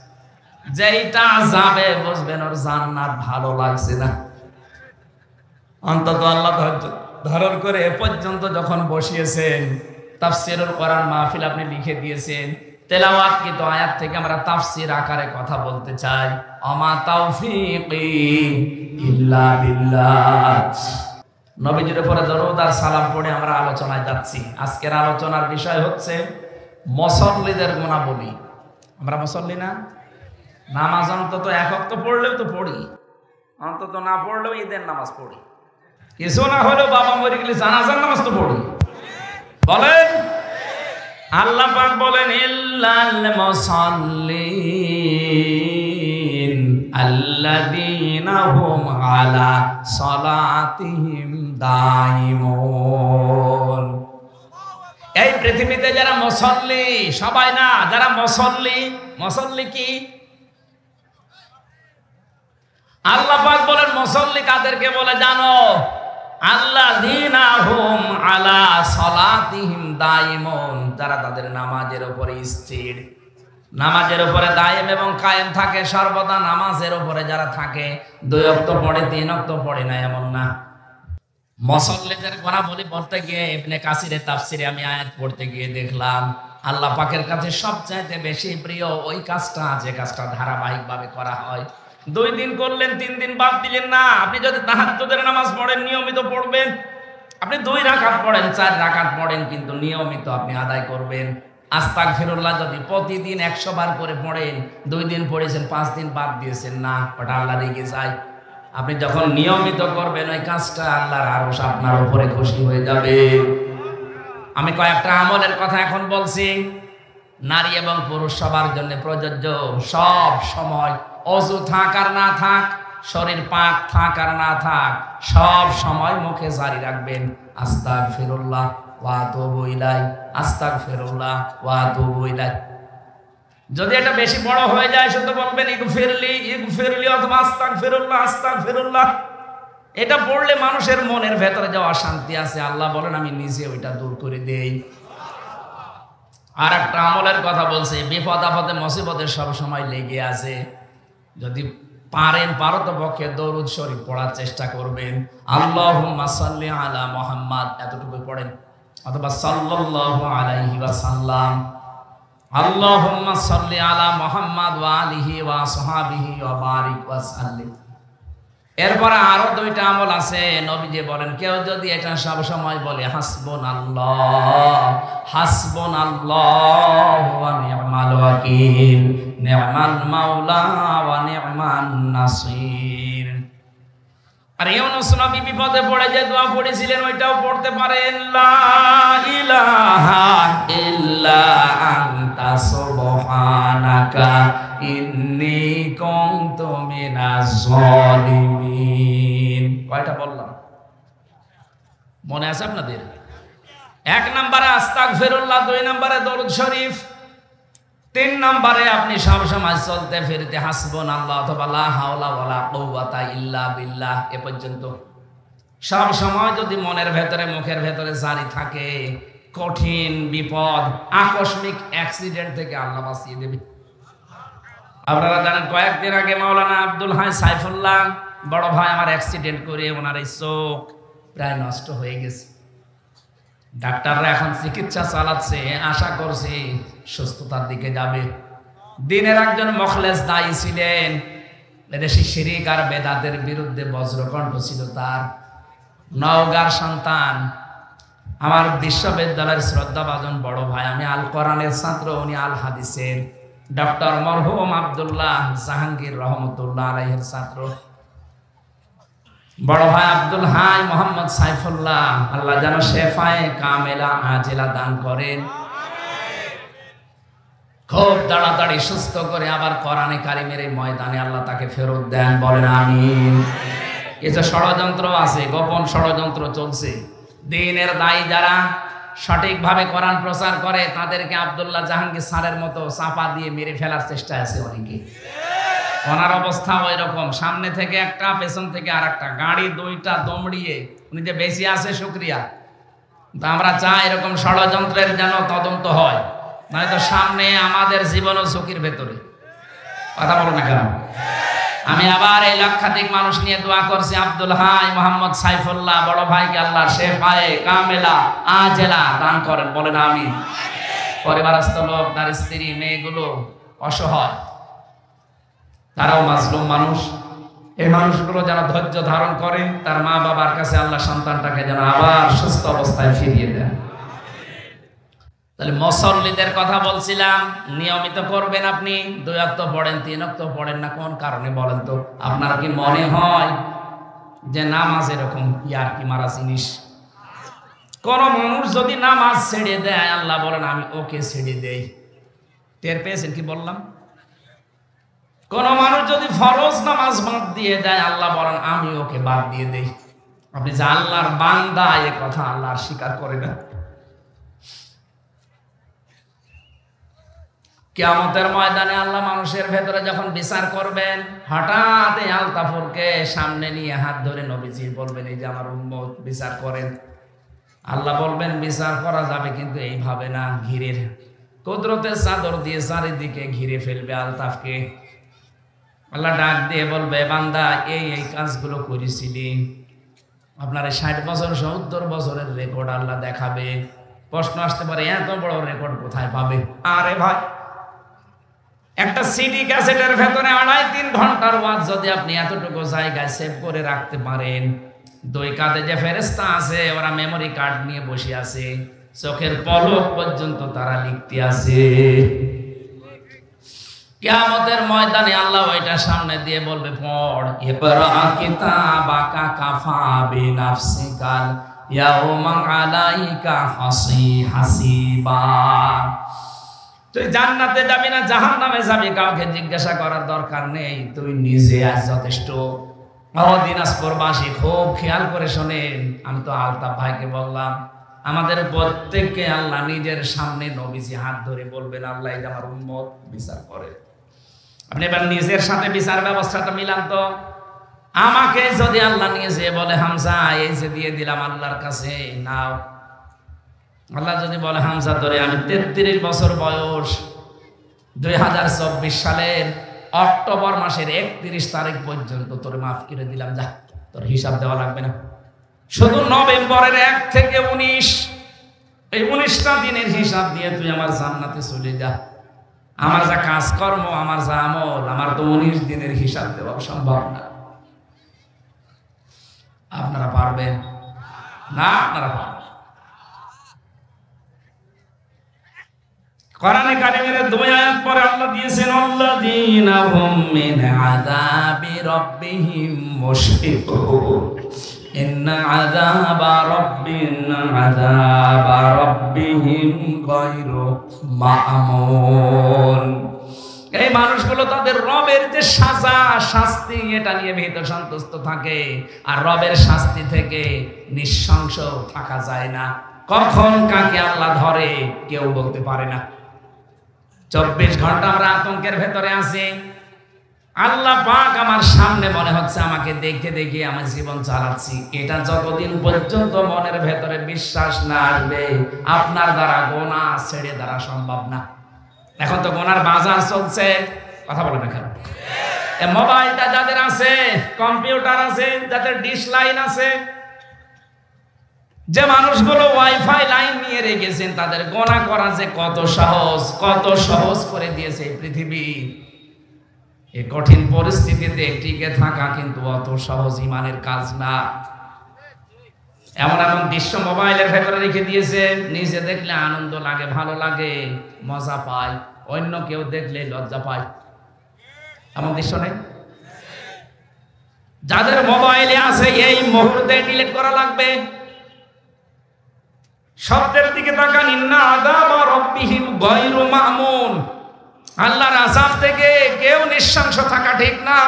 যেইটা যাবে বুঝবেন ওর জান্নাত ভালো লাগছে না। অন্তত আল্লাহ ধারণ করে এ পর্যন্ত যখন বসিয়েছেন, তাফসীরুল কোরআন মাহফিল আপনি লিখে দিয়েছেন, তেলাওয়াতকৃত আয়াত থেকে আমরা তাফসীর আকারে কথা বলতে চাই। আমা তাওফীকি ইল্লা বিল্লাহ। নবীজির উপরে দরুদ আর সালাম পড়ে আমরা আলোচনায় যাচ্ছি। আজকের আলোচনার বিষয় হচ্ছে মুসল্লিদের গুণাবলী। আমরা মুসল্লি না? নামাজ অন্তত এক ওয়াক্ত পড়লেও তো পড়ি, অন্তত না পড়লেও ঈদের নামাজ পড়ি, কিছু না হলেও বাবা মরে গেলে জানাজার নামাজ তো পড়ি। বলেন, আল্লাহ পাক বলেন, ইল্লাল মুসাল্লিন আল্লাযীনা হুম আলা সালাতিহিম দাইমুন। এই পৃথিবীতে যারা মুসল্লি, সবাই না, যারা মুসল্লি, মুসল্লি কি? আল্লাহ পাক বলেন মুসল্লি কাদেরকে বলে জানো? আল্লাযীনা হুম আলা সালাতিহিম দাইমুন, যারা তাদের নামাজের উপরে স্থির, নামাজের উপরে দায়েম এবং কায়েম থাকে, সর্বদা নামাজের উপরে যারা থাকে। 2 ওয়াক্ত পড়ে, 3 ওয়াক্ত পড়ে না এমন না। মুসল্লিদের গুণাবলী বলতে গিয়ে ইবনে কাসিরের তাফসিরে আমি আয়াত পড়তে গিয়ে দেখলাম আল্লাহ পাকের কাছে সবচাইতে বেশি প্রিয় ওই কাজটা, যে কাজটা ধারাবাহিকভাবে করা হয়। 2 দিন করলেন, 3 দিন বাদ দিলেন না। আপনি যদি তাহাজ্জুদের নামাজ পড়েন, নিয়মিত পড়বেন। আপনি 2 রাকাত পড়েন, 4 রাকাত পড়েন, কিন্তু নিয়মিত আপনি আদায় করবেন। আস্তাগফিরুল্লাহ যদি প্রতিদিন 100 বার করে পড়েন, 2 দিন পড়েছেন, 5 দিন বাদ দিয়েছেন না, ওটা আল্লাহ রেগে যায়। আপনি যখন নিয়মিত করবেন ওই কাজটা, আল্লাহর আরশ আপনার উপরে খুশি হয়ে যাবে। আমি কয়েকটা আমলের কথা এখন বলছি, নারী এবং পুরুষ সবার জন্য প্রযোজ্য। সব সময় অজু থাক আর না থাক, শরীর পাক থাক আর না থাক, সব সময় মুখে জারি রাখবেন আস্তাগফিরুল্লাহ ওয়া আতুবু ইলাইহি, আস্তাগফিরুল্লাহ ওয়া আতুবু ইলাইহি। যদি এটা বেশি বড় হয়ে যায়, শুধু বলবেন ইগফিরলি ইগফিরলি অথবা আস্তাগফিরুল্লাহ আস্তাগফিরুল্লাহ। এটা পড়লে মানুষের মনের ভেতরে যে অশান্তি আছে, আল্লাহ বলেন আমি নিজে ওইটা দূর করে দেই। আর একটা আমলের কথা বলছে, বিপদ আপদে মুসিবতে সব সময় লেগে আছে। যদি পারেন, পারতপক্ষে দরুদ শরীফ পড়ার চেষ্টা করবেন। আল্লাহুম্মা সাল্লি আলা মুহাম্মাদ এতটুকু পড়েন, অথবা সাল্লাল্লাহু আলাইহি ওয়াসাল্লাম। আল্লাহুম্মা সাল্লি আলা মুহাম্মাদ ওয়া আলিহি ওয়া আসহাবিহি ওয়া বারিক ওয়া সাল্লিম। এরপরে আরো 2টা আমল আছে। নবীজি বলেন, কেউ যদি এটা সব সময় বলে হাসবুনাল্লাহ হাসবুনাল্লাহু ওয়া নি'মাল ওয়াকিল, নি'মাল মাওলা ওয়া নি'মান নাসির। আর ইউনূস নবী বিপদে পড়ে যে দোয়া পড়েছিলেন, ওইটাও পড়তে পারেন, লা ইলাহা ইল্লা আনতা সুবহানাকা ইন্নী কুনতু মিনাজ জালিমিন। কয়টা বললাম মনে আছে আপনাদের? 1 নম্বরে আস্তাগফিরুল্লাহ, 2 নম্বরে দরুদ শরীফ, 3 নম্বরে আপনি সবসময় চলতে ফিরতে হাসবুনাল্লাহ অথবা লা হাওলা ওয়ালা কুওয়াতা ইল্লা বিল্লাহ এ পর্যন্ত। সব সময় যদি মনের ভেতরে মুখের ভেতরে জারি থাকে, কঠিন বিপদ, আকস্মিক অ্যাক্সিডেন্ট থেকে আল্লাহ বাঁচিয়ে দেবে। আপনারা জানেন কয়েকদিন আগে মাওলানা আব্দুল হাই সাইফুল্লাহ বড় ভাই আমার অ্যাক্সিডেন্ট করে ওনার এই চোখ প্রায় নষ্ট হয়ে গেছে। ডাক্তাররা এখন চিকিৎসা চালাচ্ছে, আশা করছে সুস্থতার দিকে যাবে। দিনের একজন মখলেস দায়ী ছিলেন, এদেশে শিরিক আর বেদাতের বিরুদ্ধে বজ্রকণ্ঠ ছিল তার। নওগাঁর সন্তান, আমার বিশ্ববিদ্যালয়ের শ্রদ্ধাভাজন বড় ভাই। আমি আল কোরআনের ছাত্র, উনি আল হাদিসের। ডক্টর মরহুম আব্দুল্লাহ জাহাঙ্গীর রহমতুল্লাহ আলাইহির ছাত্র। বড় ভাই আব্দুল হাই মোহাম্মদ সাইফুল্লাহ, আল্লাহ যেন শেফায়ে কামেলা আজেলা দান করেন, খুব তাড়াতাড়ি সুস্থ করে আবার কোরআনে কারিমের এই ময়দানে আল্লাহ তাকে ফেরত দেন, বলেন আমিন। এই যে ষড়যন্ত্র আছে, গোপন ষড়যন্ত্র চলছে, দ্বীনের দায়ী যারা সঠিকভাবে কোরআন প্রচার করে তাদেরকে আব্দুল্লাহ জাহাঙ্গীর স্যারের মতো চাপা দিয়ে মেরে ফেলার চেষ্টা আছে অনেকে। ওনার অবস্থা ওই রকম, সামনে থেকে একটা, পেছন থেকে আর একটা, গাড়ি দুইটা দমড়িয়ে উনি যে বেশি আছে শুকরিয়া। তা আমরা চাই এরকম ষড়যন্ত্রের যেন তদন্ত হয়, নয়তো সামনে আমাদের জীবনও ঝুঁকির ভেতরে। কথা বলো না কেন? আমি আবার এই লক্ষাধিক মানুষ নিয়ে দোয়া করছি, আব্দুল হাই মোহাম্মদ সাইফুল্লাহ বড় ভাইকে আল্লাহ শেফায়ে কামেলা আজেলা দান করেন, বলেন আমিন। পরিবারস্থ লোক, তার স্ত্রী, মেয়েগুলো অসহায়, তারাও মাজলুম মানুষ। এই মানুষগুলো যেন ধৈর্য ধারণ করে, তার মা বাবার কাছে আল্লাহ সন্তানটাকে যেন আবার সুস্থ অবস্থায় ফিরিয়ে দেন। তাহলে মুসল্লিদের কথা বলছিলাম, নিয়মিত করবেন আপনি। 2 ওয়াক্ত পড়েন, 3 ওয়াক্ত পড়েন না, কোন কারণে বলেন তো? আপনার কি মনে হয় যে নামাজ এরকম ইয়ারকি মারা জিনিস? কোন মানুষ যদি নামাজ ছেড়ে দেয়, আল্লাহ বলেন আমি ওকে ছেড়ে দেই। টের পেয়েছেন কি বললাম? কোন মানুষ যদি ফরজ নামাজ বাদ দিয়ে দেয়, আল্লাহ বলেন আমি ওকে বাদ দিয়ে দেই। আপনি যে আল্লাহর বান্দা, এ কথা আল্লাহ স্বীকার করে না। কিয়ামতের ময়দানে আল্লাহ মানুষের ভেতরে যখন বিচার করবেন, হঠাৎ এই আলতাফুরকে সামনে নিয়ে হাত ধরে নবীজি বলবেন, এই যে আমার উম্মত, বিচার করেন। আল্লাহ বলবেন বিচার করা যাবে, কিন্তু এইভাবে না, ঘিরে কুদরতের চাদর দিয়ে চারিদিকে ঘিরে ফেলবে আলতাফকে। আল্লাহ ডাক দিয়ে বলবে, বান্দা এই এই কাজগুলো করেছিলি। আপনার 60 বছর 70 বছরের রেকর্ড আল্লাহ দেখাবে। প্রশ্ন আসতে পারে, এত বড় রেকর্ড কোথায় পাবে? আরে ভাই, একটা সিডি ক্যাসেটের ভেতরে 2.5-3 ঘন্টার ওয়াজ যদি আপনি এতটুকু জায়গায় সেভ করে রাখতে পারেন, 2 কাঁধে যে ফেরেশতা আছে, ওরা মেমোরি কার্ড নিয়ে বসে আছে, চোখের পলক পর্যন্ত তারা লিখতে আছে। কিয়ামতের ময়দানে আল্লাহ ওইটা সামনে দিয়ে বলবে, পড়, ইকরা কিতাবাকা কাফা বিনাফসিকাল ইয়াউমা আলাইকা হাসিবা। তুই জান্নাতে যাবি না জাহান্নামে যাবি, কাউকে জিজ্ঞাসা করার দরকার নেই, তুই নিজে আজ যথেষ্ট। দিনাজপুরবাসী খুব খেয়াল করে শোনেন, আমি তো আলতাফ ভাইকে বললাম, আমাদের প্রত্যেককে আল্লাহ নিজের সামনে নবীজি হাত ধরে বলবেন, আল্লাহ এই আমার উম্মত, বিচার করে। আপনি এবার নিজের সাথে বিচার ব্যবস্থাটা মিলান তো। আমাকে যদি আল্লাহ নিয়ে যে বলে, হামজা এই যে দিয়ে দিলাম আল্লাহর কাছে, নাও। আল্লাহ যদি বলে, হামজা ধরে আমি 33 বছর বয়স, 2024 সালের অক্টোবর মাসের 31 তারিখ পর্যন্ত তোর মাফ করে দিলাম, যা, তোর হিসাব দেওয়া লাগবে না। শুধু নভেম্বরের 1 থেকে 19, এই 19টা দিনের হিসাব দিয়ে তুই আমার জান্নাতে চলে যা। আমার যা কাজকর্ম, আমার যা আমল, আমার তো 19 দিনের হিসাব দেওয়া সম্ভব না। আপনারা পারবেন না? আপনারা পারবেন? কোরআনে কারিমের 2 আয়াত পরে আল্লাহ দিয়েছেন, আল্লাযীনা হুম মিন আযাবি রাব্বিহিম মুশফিকুন, ইন্না আযাবা রাব্বিহিম গায়রু মা'মুন। এই মানুষগুলো তাদের রবের যে সাজা, শাস্তি, এটা নিয়ে ভীত সন্তুষ্ট থাকে, আর রবের শাস্তি থেকে নিঃশংস থাকা যায় না। কখন কাকে আল্লাহ ধরে কেউ বলতে পারে না। 24 ঘন্টা আমরা আতঙ্কের ভেতরে আছি। আল্লাহ পাক আমার সামনে মনে হচ্ছে আমাকে দেখে দেখে আমার জীবন চালাচ্ছি, এটা যতদিন পর্যন্ত মনের ভেতরে বিশ্বাস না আসবে, আপনার দ্বারা গোনা ছেড়ে দ্বারা সম্ভব না। এখন তো গোনার বাজার চলছে, কথা বলে না কেন? মোবাইলটা যাদের আছে, কম্পিউটার আছে, যাদের ডিশ লাইন আছে, যে মানুষগুলো ওয়াইফাই লাইন নিয়ে রেখেছেন, তাদের গোনা করা যে কত সহজ করে দিয়েছে এই পৃথিবী। এই কঠিন পরিস্থিতিতে টিকে থাকা কিন্তু অত সহজ ইমানের কাজ না। এমন এমন দৃশ্য মোবাইলের ভেতরে রেখে দিয়েছে, নিজে দেখলে আনন্দ লাগে, ভালো লাগে, মজা পায়, অন্য কেউ দেখলে লজ্জা পায়। এমন দৃশ্য নেই? যাদের মোবাইলে আছে এই মুহূর্তে ডিলিট করা লাগবে। শব্দের দিকে তাকান, ইন্না আযাবা রাব্বিহিম গায়রু মা'মুন। আল্লাহর আযাব থেকে কেউ নিঃশংস থাকা ঠিক না।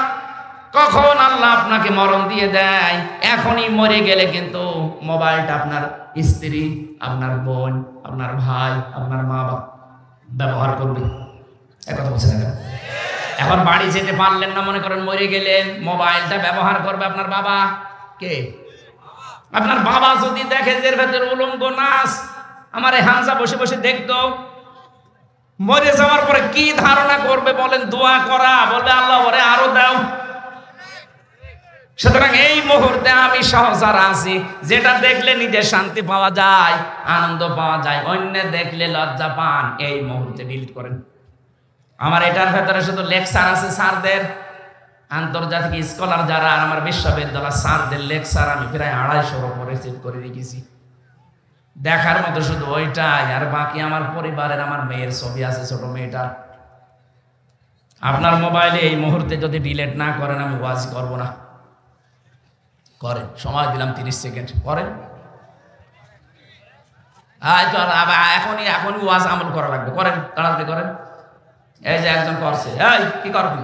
কখন আল্লাহ আপনাকে মরণ দিয়ে দেয়, এখনই মরে গেলে কিন্তু মোবাইলটা আপনার স্ত্রী, আপনার বোন, আপনার ভাই, আপনার মা বাবা ব্যবহার করবে। একথা বলছেন না? এখন বাড়ি যেতে পারলেন না, মনে করেন মরে গেলেন, মোবাইলটা ব্যবহার করবে আপনার বাবা। কে? আপনার বাবা যদি দেখে যে এর ভেতরে উলঙ্গ নাচ, আমার এই হামজা বসে বসে দেখতো, মরে যাওয়ার পরে কি ধারণা করবে বলেন? দোয়া করা, বলবে আল্লাহ ওরে আরো দাও। সুতরাং এই মুহূর্তে আমি সহসার আছি, যেটা দেখলে নিজে শান্তি পাওয়া যায়, আনন্দ পাওয়া যায়, অন্য দেখলে লজ্জা পান, এই মুহূর্তে ডিলিট করেন। আমার এটার ভেতরে শুধু লেকচার আছে স্যারদের, আন্তর্জাতিক স্কলার যারা, আর আমার বিশ্ববিদ্যালয় স্যারদের লেকচার আমি প্রায় 250 উপরে সেভ করে রেখেছি। দেখার মতো শুধু ওইটাই, আর বাকি আমার পরিবারের, আমার মেয়ের ছবি আছে, ছোট মেয়েটার। আপনার মোবাইলে এই মুহূর্তে যদি ডিলিট না করেন, আমি ওয়াজ করব না। করেন, সময় দিলাম 30 সেকেন্ড, করেন। এখনই ওয়াজ আমল করা লাগবে, করেন, তাড়াতাড়ি করেন। এই যে একজন করছে, এই কি করবি?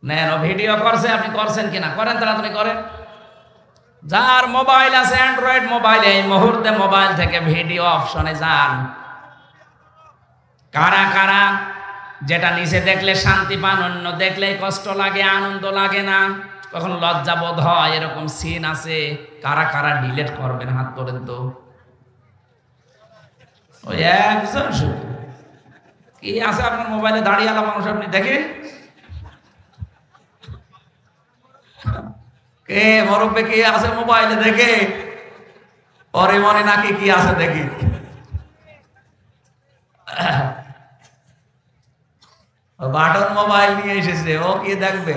নেন, ভিডিও করছে, আপনি করছেন কিনা করেন, তাড়াতাড়ি করেন। যার মোবাইল আছে অ্যান্ড্রয়েড মোবাইল, এই মুহূর্তে মোবাইল থেকে ভিডিও অপশনে যান। কারা কারা যেটা নিচে দেখলে শান্তি পান, অন্য দেখলে কষ্ট লাগে, আনন্দ লাগে না, কখন লজ্জা বোধ হয়, এরকম সিন আছে? কারা কারা ডিলিট করবেন হাত তোলেন তো। ওই একজন শুধু কি আছে আপনার মোবাইলে? দাঁড়িয়েলা মানুষ আপনি দেখেন? কে মরব্বে কি আছে মোবাইলে? দেখে পরে মনে নাকি কি আছে দেখি। বাটন মোবাইল নিয়ে এসেছে, ও কি দেখবে?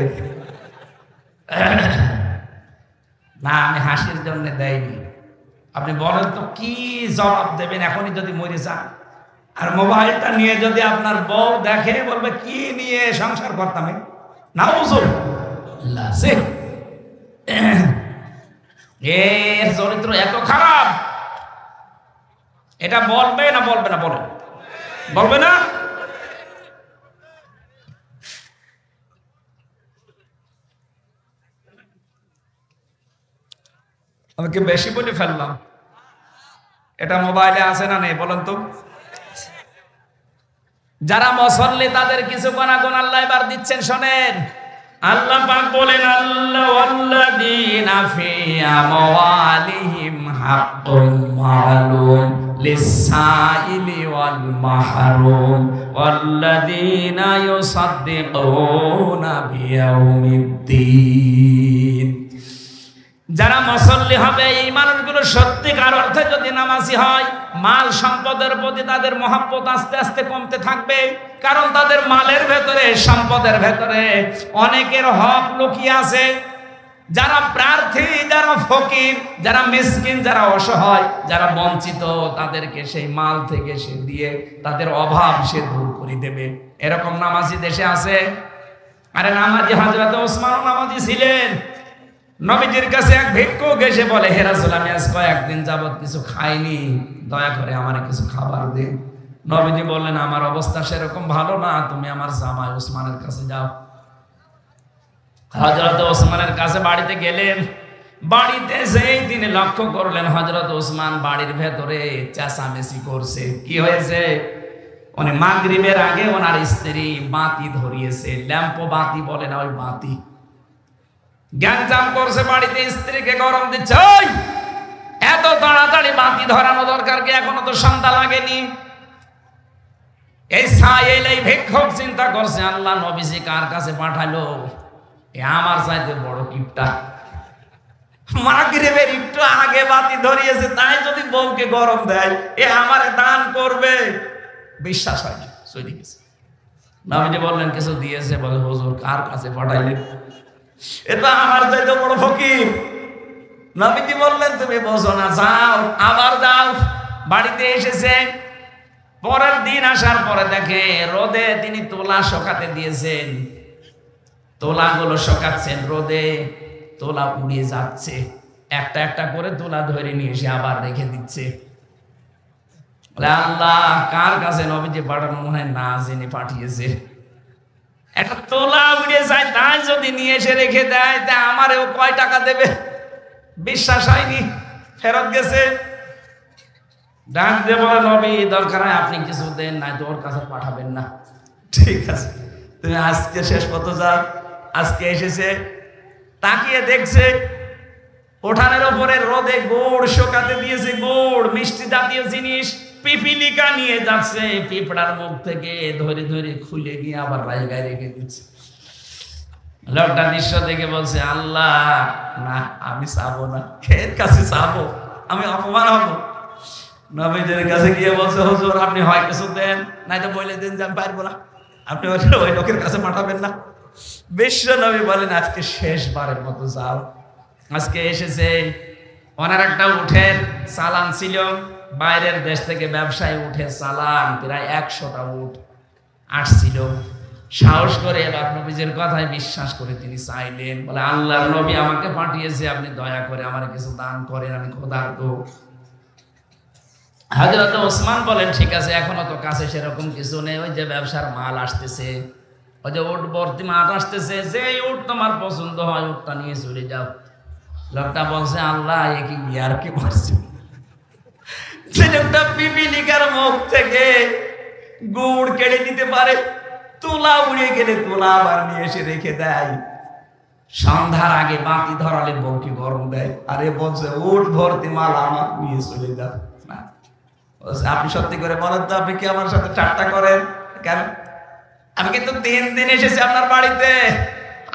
না, আমি হাসির জন্য দেয়নি। আপনি বলেন তো কি জবাব দেবেন এখনই যদি মরে যান? আর মোবাইলটা নিয়ে যদি আপনার বউ দেখে, বলবে কি নিয়ে সংসার করতাম না? এর চরিত্র এত খারাপ, এটা বলবে না? বলবে না? বলে বলবে না? আমাকে বেশি বলে ফেললাম। এটা মোবাইলে আছে না নেই বলেন তো? যারা মুসল্লি তাদের কিছু গুনাহ আল্লাহ এবার দিচ্ছেন, শোনেন। আল্লাহ পাক বলেন, আল্লাহ ওয়াল্লাযীনা ফি আমওয়ালিহিম হাক্কুম মা'লুম লিস-সাইলি ওয়াল মাহরুম ওয়াল্লাযীনা ইউসাদ্দিকুনা বিয়াউমিদ্দিন। যারা মুসল্লি হবে, এই মানুষগুলো সত্যিকার অর্থে যদি নামাজি হয়, মাল সম্পদের প্রতি তাদের মহব্বত আস্তে আস্তে কমতে থাকবে। কারণ তাদের মালের ভেতরে, সম্পদের ভেতরে অনেকের হক লুকিয়ে আছে। যারা প্রার্থী, যারা ফকির, যারা মিসকিন, যারা অসহায়, যারা বঞ্চিত, তাদেরকে সেই মাল থেকে সে দিয়ে তাদের অভাব সে দূর করে দেবে। এরকম নামাজি দেশে আছে। আরে নামাজি হযরত ওসমানও নামাজি ছিলেন। নবীজির কাছে এক ভিক্ষুক এসে বলে, হে রাসূল, আমি আজ কয়েকদিন যাবত কিছু খাইনি, দয়া করে আমার কিছু খাবার দিন। নবীজি বললেন, আমার অবস্থা সেরকম ভালো না, তুমি আমার জামাই ওসমানের কাছে যাও। হযরত ওসমানের কাছে বাড়িতে গেলেন। বাড়িতে সেই দিনে লক্ষ্য করলেন হযরত ওসমান বাড়ির ভেতরে চেঁচামেচি করছে। কি হয়েছে? উনি মাগরিবের আগে ওনার স্ত্রী বাতি ধরিয়েছে, ল্যাম্পো বাতি বলে না, ওই বাতি গ্যাঞ্জাম করছে বাড়িতে, স্ত্রীকে গরম দিচ্ছে। ওই এত তাড়াতাড়ি বাতি ধরানো দরকার কি? এখনো তো সন্ধ্যা লাগেনি। এই সাইল, এই ভিক্ষুক চিন্তা করছে, আল্লাহ নবীজি কার কাছে পাঠালো? আমার চাইতে বড় কিপটা। মাগরিবের একটু আগে বাতি ধরিয়েছে, তাই যদি বউকে গরম দেয়, এ আমারে দান করবে। বিশ্বাস হয় না, চলে গেছে। নবীজি বললেন, কিছু দিয়েছে? বলে, হুজুর কার কাছে পাঠাইলেন? এটা আমার চাইতে বড় ফকির। নবীজি বললেন, তুমি বোঝো না, যাও, আবার যাও। বাড়িতে এসেছে, পরের দিন আসার পরে দেখে রোদে তিনি তোলা শুকাতে দিয়েছেন, তোলাগুলো শুকাচ্ছেন রোদে, তোলা উড়িয়ে যাচ্ছে, একটা একটা করে তোলা ধরে নিয়ে এসে আবার রেখে দিচ্ছে। আল্লাহ কার কাছে নবীজি পাঠানো মনে হয় না জেনে পাঠিয়েছে। একটা তোলা উড়িয়ে যায় তাই যদি নিয়ে এসে রেখে দেয় তা আমারও কয় টাকা দেবে? বিশ্বাস হয়নি, ফেরত গেছে। ডাক দিয়ে বলে নবী দরকার হয় আপনি কিছু দেন, নাই তো ওর কাছে পাঠাবেন না। ঠিক আছে, তুমি আজকে শেষ পর্যন্ত যাও। আজকে এসেছে, তাকিয়ে দেখছে উঠানের ওপরে রোদে গুড় শুকাতে দিয়েছে, গুড় মিষ্টি জাতীয় জিনিস, পিপিলিকা নিয়ে যাচ্ছে, পিঁপড়ার মুখ থেকে ধরে ধরে খুলে গিয়ে আবার জায়গায় রেখে দিচ্ছে। লোকটা দৃশ্য দেখে বলছে আল্লাহ না, আমি চাবো না, এর কাছে চাবো আমি অপমান হবো। নবীদের কাছে গিয়ে বলছে হুজুর আপনি হয় কিছু দেন, নাই তো বলে দেন যে আমি পারবো না, আপনি ওই লোকের কাছে পাঠাবেন না। বিশ্ব নবী বলেন আজকে শেষবারের মতো যাও। আজকে এসেছে, ওনার একটা উঠের চালান ছিল, বাইরের দেশ থেকে ব্যবসায়ী উঠে চালান প্রায় 100টা উট আসছিল। সাহস করে এবার নবীজির কথায় বিশ্বাস করে তিনি চাইলেন, বলে আল্লাহর নবী আমাকে পাঠিয়েছে, আপনি দয়া করে আমার কিছু দান করেন, আমি ক্ষুধার্ত। হযরত ওসমান বলেন ঠিক আছে, এখনো তো কাছে সেরকম কিছু নেই, ওই যে ব্যবসার মাল আসতেছে, ওই যে উট ভর্তি মাল আসতেছে, যে উট তোমার পছন্দ হয় উটটা নিয়ে চলে যাও। লোকটা বলছে আল্লাহ এ কি ইয়ার কি মারছে, যে লোকটা পিপিলিকার মুখ থেকে গুড় কেড়ে নিতে পারে, তুলা উড়ে গেলে তুলা আবার নিয়ে এসে রেখে দেয়, সন্ধ্যার আগে বাতি ধরালে বউকে গরম দেয়, আরে বলছে উট ভর্তি মাল আমার নিয়ে চলে যাও। আপনি সত্যি করে বলেন তো, আপনি কি আমার সাথে ঠাট্টা করেন কেন? আমি কিন্তু 3 দিন এসেছি আপনার বাড়িতে,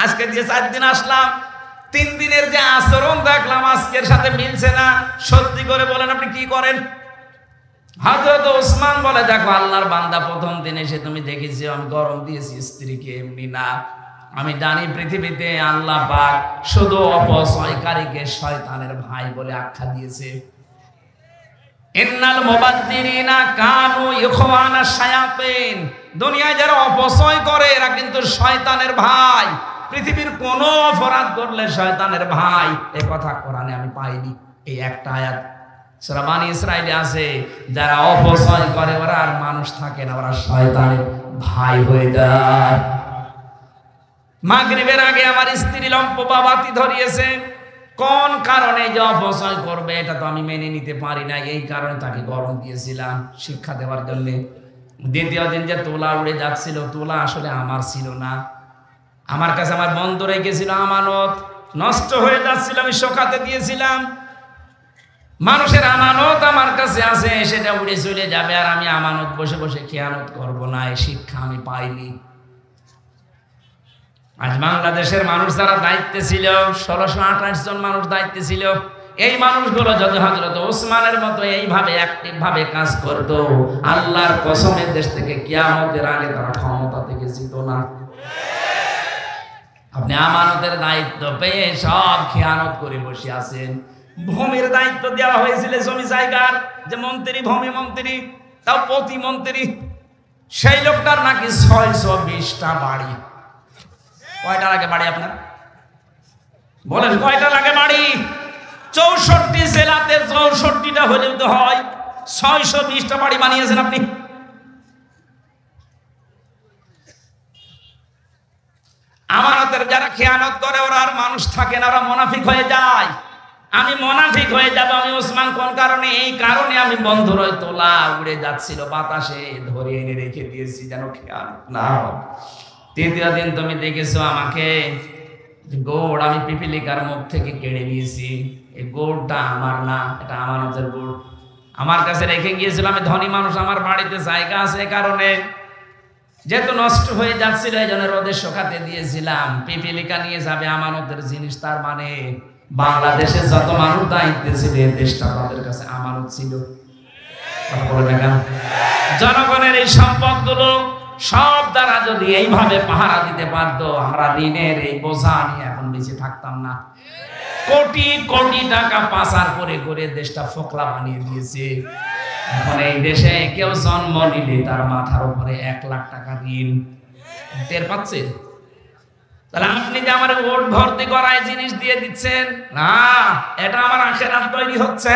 আজকে দিয়ে 4 দিন আসলাম, 3 দিনের যে আচরণ দেখলাম আজকের সাথে মিলছে না, সত্যি করে বলেন আপনি কি করেন? হযরত ওসমান বলে দেখো আল্লাহর বান্দা, প্রথম দিন এসে তুমি দেখেছি আমি গরম দিয়েছি স্ত্রীকে, এমনি না, আমি জানি পৃথিবীতে আল্লাহ পাক শুধু অপচয়কারীকে শয়তানের ভাই বলে আখ্যা দিয়েছে। ইন্নাল মুবাদ্দিরিনা কানু ইখওয়ানা শায়াতিন, দুনিয়ায় যারা অপচয় করে এরা কিন্তু শয়তানের ভাই। পৃথিবীর কোন অপরাধ করলে শয়তানের ভাই, এই কথা কোরআনে আমি পাইনি। এই একটা আয়াত সূরা বনী ইসরাঈলে আছে, যারা অপচয় করে ওরা আর মানুষ থাকে না, ওরা শয়তানের ভাই হয়ে যায়। মাগরিবের আগে আমার স্ত্রী লম্প বাবাতি ধরিয়েছে, কোন কারণে যে অপচয় করবে এটা তো আমি মেনে নিতে পারি না, এই কারণে তাকে গরম দিয়েছিলাম শিক্ষা দেওয়ার জন্য। দ্বিতীয় দিন যে তোলা উড়ে যাচ্ছিল, তোলা আসলে আমার ছিল না, আমার কাছে আমার বন্ধু রেখেছিল আমানত, নষ্ট হয়ে যাচ্ছিল, আমি শুকাতে দিয়েছিলাম। মানুষের আমানত আমার কাছে আছে, সেটা উড়ে চলে যাবে, আর আমি আমানত বসে বসে খেয়ানত করব না, এই শিক্ষা আমি পাইনি। আজ বাংলাদেশের মানুষ যারা দায়িত্বে ছিল, 1628 জন মানুষ দায়িত্বে ছিল, এই মানুষগুলো যদি হযরত ওসমানের মতো এইভাবে অ্যাক্টিভ ভাবে কাজ করত, আল্লাহর কসমের দেশ থেকে কিয়ামতের আগে তারা ক্ষমতা থেকে যেত না। আপনি আমানতের দায়িত্ব পেয়ে সব খেয়ানত করে বসে আছেন। ভূমির দায়িত্ব দেওয়া হয়েছিল, জমি জায়গার যে মন্ত্রী, ভূমি মন্ত্রী, তাও প্রতিমন্ত্রী, সেই লোকটার নাকি 620টা বাড়ি। কয়টা লাগে বাড়ি আপনার? বলেন কয়টা লাগে বাড়ি? 64 জেলাতে 64টা হলেও তো হয়, 620টা বাড়ি বানিয়েছেন আপনি। আমানতের যারা খেয়ানত করে ওরা আর মানুষ থাকে না, ওরা মুনাফিক হয়ে যায়। আমি মুনাফিক হয়ে যাব আমি ওসমান, কোন কারণে? এই কারণে আমি বন্ধুর ওই তোলা উড়ে যাচ্ছিল বাতাসে ধরে এনে রেখে দিয়েছি যেন খেয়ানত না হয়। তৃতীয় দিন তুমি দেখেছো আমাকে গোড় আমি পিপিলিকার মুখ থেকে কেড়ে নিয়েছি, এই গোড়টা আমার না, এটা আমানতের গোড়, আমার কাছে রেখে গিয়েছিল। আমি ধনী মানুষ, আমার বাড়িতে জায়গা আছে, কারণে যেহেতু নষ্ট হয়ে যাচ্ছিল এই জন্য রোদে শুকাতে দিয়েছিলাম। পিপিলিকা নিয়ে যাবে আমানতের জিনিস, তার মানে বাংলাদেশে যত মানুষ দায়িত্বে ছিল এই দেশটা তাদের কাছে আমানত ছিল। জনগণের এই সম্পদগুলো সব দ্বারা যদি এইভাবে পাহারা দিতে পারতো, আমরা ঋণের এই বোঝা নিয়ে এখন বেঁচে থাকতাম না। কোটি কোটি টাকা পাচার করে করে দেশটা ফোকলা বানিয়ে দিয়েছে। এখন এই দেশে কেউ জন্ম নিলে তার মাথার উপরে 1 লাখ টাকা ঋণ। টের পাচ্ছেন? তাহলে আপনি যে আমার ওট ভর্তি করায় জিনিস দিয়ে দিচ্ছেন না, এটা আমার আখেরাত তৈরি হচ্ছে।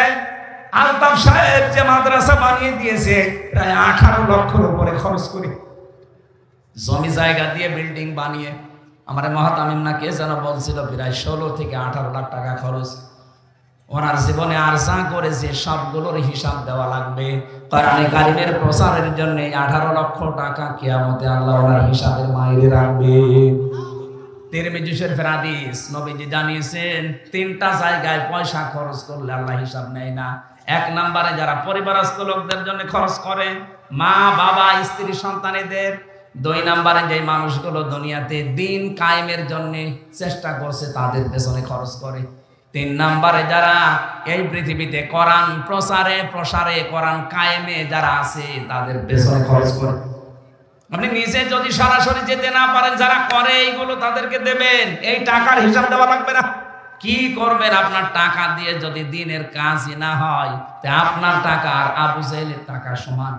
আলতাফ সাহেব যে মাদ্রাসা বানিয়ে দিয়েছে প্রায় 18 লক্ষের উপরে খরচ করে, জমি জায়গা দিয়ে বিল্ডিং বানিয়ে। আমার মহাতামিম না কে যেন বলছিল প্রায় 16 থেকে 18 লাখ টাকা খরচ। ওনার জীবনে আর যা করেছে সবগুলোর হিসাব দেওয়া লাগবে। কোরআনে কারিমের প্রচারের জন্য 18 লক্ষ টাকা কিয়ামতে আল্লাহ ওনার হিসাবের বাইরে রাখবে। তিরমিজি শরীফের হাদিস, নবীজি জানিয়েছেন 3টা জায়গায় পয়সা খরচ করলে আল্লাহ হিসাব নেয় না। 1 নম্বরে যারা পরিবারস্থ লোকদের জন্য খরচ করে, মা বাবা স্ত্রী সন্তানেদের। 2 নম্বরে যে মানুষগুলো দুনিয়াতে দিন কায়েমের জন্য চেষ্টা করছে তাদের পেছনে খরচ করে। 3 নম্বরে যারা এই পৃথিবীতে কোরআন প্রসারে কোরআন কায়েমে যারা আছে তাদের পেছনে খরচ করে। আপনি নিজে যদি সরাসরি যেতে না পারেন, যারা করে এইগুলো তাদেরকে দেবেন। এই টাকার হিসাব দেওয়া লাগবে না। কি করবেন আপনার টাকা দিয়ে যদি দিনের কাজই না হয়? তা আপনার টাকা আর আবু জাহেলের টাকা সমান।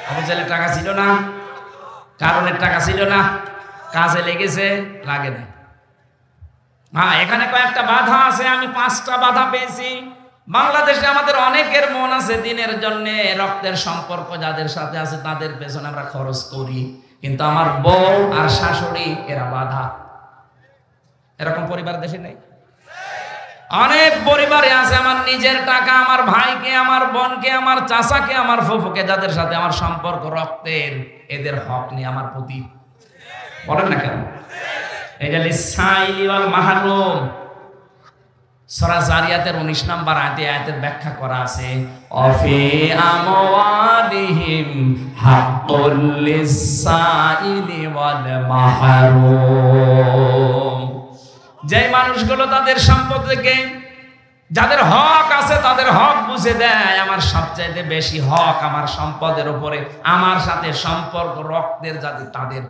আবু জাহেলের টাকা ছিল না, কারণের টাকা ছিল না, কাজে লেগেছে, লাগে না। হ্যাঁ, এখানে কয়েকটা বাধা আছে। আমি 5টা বাধা পেয়েছি। বাংলাদেশে আমাদের অনেকের মন আছে দিনের জন্য, রক্তের সম্পর্ক যাদের সাথে আছে তাদের পেছনে আমরা খরচ করি, কিন্তু আমার বউ আর শাশুড়ি এরা বাধা। এরকম পরিবার দেশে নেই? অনেক পরিবারে আছে আমার নিজের টাকা, আমার ভাইকে, আমার বোনকে, আমার চাচাকে, আমার ফুফুকে, যাদের সাথে আমার সম্পর্ক রক্তের, এদের হক নেই আমার প্রতি। বলেন না কেন? এই যে লিসাইলি ওয়াল মাহরুম, সূরা জারিয়াতের 19 নম্বর আয়াতের ব্যাখ্যা করা আছে, অফি আমওয়ালিহিম হাক্কুল লিসাইলি ওয়াল মাহরুম। যে মানুষগুলো তাদের সম্পদ থেকে যাদের হক আছে তাদের হক বুঝে দেয়। আমার সবচাইতে বেশি হক আমার সম্পদের উপরে, আমার সাথে সম্পর্ক রক্তের যাদের তাদের।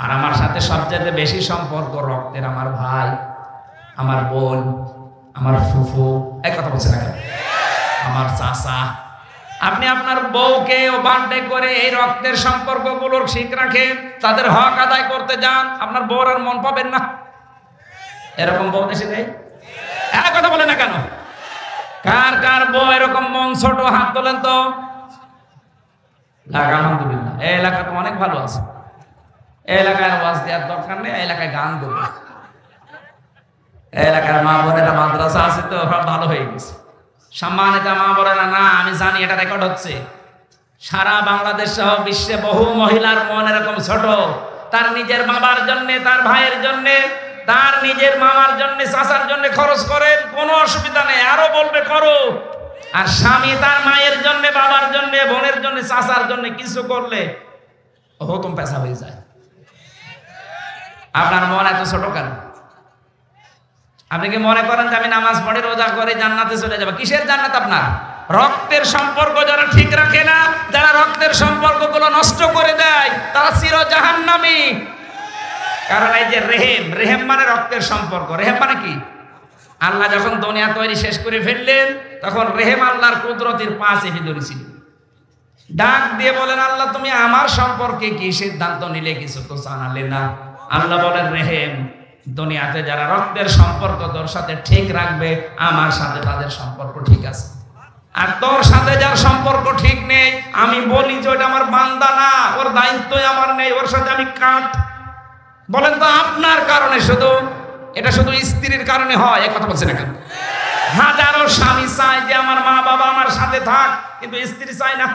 আর আমার সাথে সবচাইতে বেশি সম্পর্ক রক্তের আমার ভাই, আমার বোন, আমার ফুফু, এক কথা বলছে না কেন, আমার চাচা। আপনি আপনার বউকে বার্থডে করে এই রক্তের সম্পর্কগুলোর ঠিক রাখেন, তাদের হক আদায় করতে যান, আপনার বউর আর মন পাবেন না। এরকম বউ দেশে নেই? এক কথা বলে না কেন? কার কার বউ এরকম মন ছোট, হাত তোলেন তো। আলহামদুলিল্লাহ, এই এলাকা তো অনেক ভালো আছে। এই এলাকায় ওয়াজ দেওয়ার দরকার নেই, এই এলাকায় গান দেবো। এলাকার মা বোনেরা মাদ্রাসা আছে তো ভালো হয়ে গেছে। সম্মানিত মা বোনেরা, না আমি জানি এটা রেকর্ড হচ্ছে। সারা বাংলাদেশ সহ বিশ্বে বহু মহিলার মন এরকম ছোট, তার নিজের বাবার জন্য, তার ভাইয়ের জন্য, তার নিজের মামার জন্য, চাচার জন্য খরচ করেন, কোনো অসুবিধা নেই, আরো বলবে করো। আর স্বামী তার মায়ের জন্য, বাবার জন্য, বোনের জন্য, চাচার জন্য কিছু করলে হুকুম পেশা হয়ে যায়। আপনার মন এত ছোট কেন? আপনি কি মনে করেন যে আমি নামাজ পড়ে রোজা করে জান্নাতে চলে যাব? কিসের জান্নাত আপনার? রক্তের সম্পর্ক যারা ঠিক রাখে না, যারা রক্তের সম্পর্কগুলো নষ্ট করে দেয়, তারা চির জাহান্নামী। কারণ এই যে রেহেম মানে রক্তের সম্পর্ক। রেহেম মানে কি? আল্লাহ যখন দুনিয়া তৈরি শেষ করে ফেললেন তখন রেহেম আল্লাহর কুদরতের পাশে ধরেছিল। ডাক দিয়ে বলেন, আল্লাহ তুমি আমার সম্পর্কে কি সিদ্ধান্ত নিলে? কিছু তো জানালে না। আল্লাহ বলেন, রেহেম, দুনিয়াতে যারা রক্তের সম্পর্ক তোর সাথে ঠিক রাখবে, আমার সাথে তাদের সম্পর্ক ঠিক আছে। আর তোর সাথে যার সম্পর্ক ঠিক নেই, আমি বলি যে ওটা আমার বান্দা না, ওর দায়িত্বই আমার নেই, ওর সাথে আমি কাট। বলেন তো আপনার কারণে শুধু এটা শুধু স্ত্রীর কারণে হয়? এক কথা বলছে না কেন? হাজারো স্বামী চায় যে আমার মা বাবা আমার সাথে থাক, কিন্তু স্ত্রী চায় না।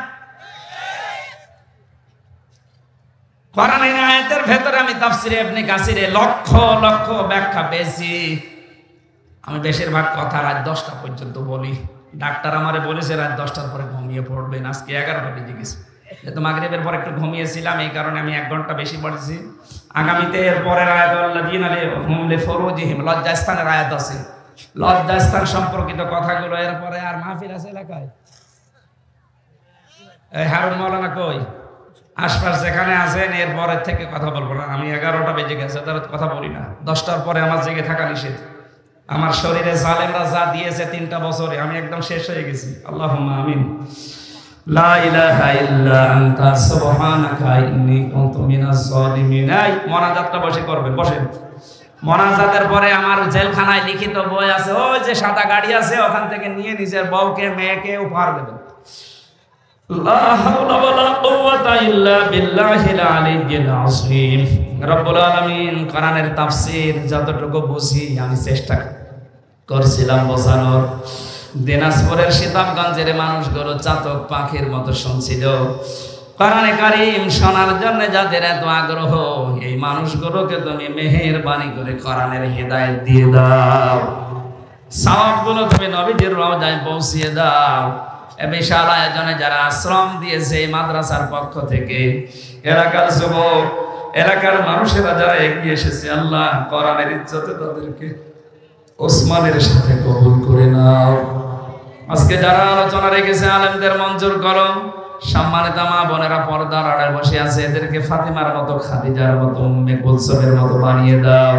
কোরআনের আয়াতের ভেতরে আমি তাফসিরে ইবনে কাসিরে লক্ষ লক্ষ ব্যাখ্যা পেয়েছি। আমি বেশিরভাগ কথা রাত 10টা পর্যন্ত বলি। ডাক্তার আমারে বলেছে রাত 10টার পরে ঘুমিয়ে পড়বেন। আজকে 11টা বেজে গেছে, যেহেতু মাগরিবের পর একটু ঘুমিয়েছিলাম, এই কারণে আমি 1 ঘন্টা বেশি পড়েছি। আগামীতে এর পরের আয়াত আল্লাযীনা হুম লিফুরুজিহিম, লজ্জাস্থানের আয়াত আছে, লজ্জাস্থান সম্পর্কিত কথাগুলো। এরপরে আর মাহফিল আছে এলাকায়? এই হারুন মাওলানা কই? আশপাশ যেখানে আছেন এরপরের থেকে কথা বলবো না। আমি 11টা বেজে গেছে, তার কথা বলি না। 10টার পরে আমার জেগে থাকা নিষেধ। আমার শরীরে জালেমরা যা দিয়েছে 3টা বছরে, আমি একদম শেষ হয়ে গেছি। আল্লাহুম্মা আমিন। লা ইলাহা ইল্লা আনতা সুবহানাকা ইন্নী কুনতু মিনাজ জালিমিন। এই মোনাজাতটা বসে করবেন, বসেন। মোনাজাতের পরে আমার জেলখানায় লিখিত বই আছে, ওই যে সাদা গাড়ি আছে, ওখান থেকে নিয়ে নিজের বউকে মেয়েকে উপহার দেবেন। লা হাওলা ওয়ালা কুওয়াতা ইল্লা বিল্লাহিল আলিয়্যিল আযীম। রব্বুল আলামিন কোরআনের তাফসীর যতটুকু বুঝি আমি চেষ্টা করছিলাম বোঝানোর। দিনাজপুরের শীতাবগঞ্জের মানুষগুলো চাতক পাখির মতো শুনছিল। কোরআনে কারীম শোনার জন্য যাদের এত আগ্রহ, এই মানুষগুলোকে তুমি মেহেরবানি করে কোরআনের হিদায়াত দিয়ে দাও, সওয়াবগুলো তুমি নবীজির রওজায় পৌঁছিয়ে দাও। এ বিশাল আয়োজনে যারা আশ্রম দিয়েছে এই মাদ্রাসার পক্ষ থেকে, এলাকার যুবক, এলাকার মানুষেরা যারা এগিয়ে এসেছে, আল্লাহ কোরআনের ইজ্জতে তাদেরকে ওসমানের সাথে কবুল করে নাও। আজকে যারা আলোচনা রেখেছে আলেমদের মঞ্জুর করো। সম্মানিত মা বোনেরা পর্দার আড়ায় বসে আছে, এদেরকে ফাতিমার মতো, খাদিজার মতো, উম্মে কুলসুমের মতো বানিয়ে দাও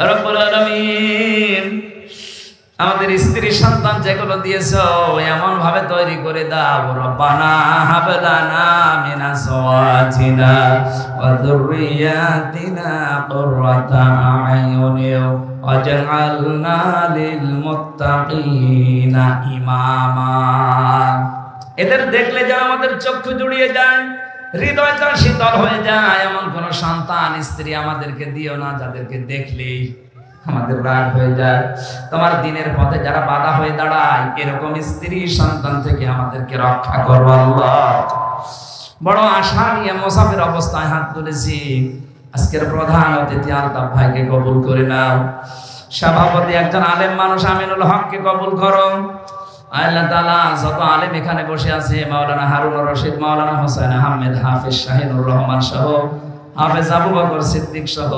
রব্বুল আলামিন। আমাদের স্ত্রী সন্তান যেগুলো দিয়েছো এমন ভাবে তৈরি করে দাও। রব্বানা হাব লানা মিন আজওয়াজিনা ওয়া যুররিয়াতিনা কুররাতা আ'য়ুনিন ওয়াজআলনা লিল মুত্তাকিনা ইমামা। এদের দেখলে যেন আমাদের চক্ষু জুড়িয়ে যায়, হৃদয়টা শীতল হয়ে যায়। এমন কোন সন্তান স্ত্রী আমাদেরকে দিও না যাদেরকে দেখলেই আমাদের রাগ হয়ে যায়। তোমার দিনের পথে যারা বাধা হয়ে দাঁড়ায়, এরকম স্ত্রী সন্তান থেকে আমাদেরকে রক্ষা করো আল্লাহ। বড় আশা নিয়ে মুসাফির অবস্থায় হাত তুলেছি। আজকের প্রধান অতিথি আলতাফ ভাইকে কবুল করে নাও। সভাপতি একজন আলেম মানুষ আমিনুল হককে কবুল করো আল্লাহ তাআলা। যত আলেম এখানে বসে আছে, মাওলানা হারুনুর রশিদ, মাওলানা হোসেন আহমেদ, হাফেজ শাহিনুর রহমান সহ, হাফেজ আবু বকর সিদ্দিক সহ,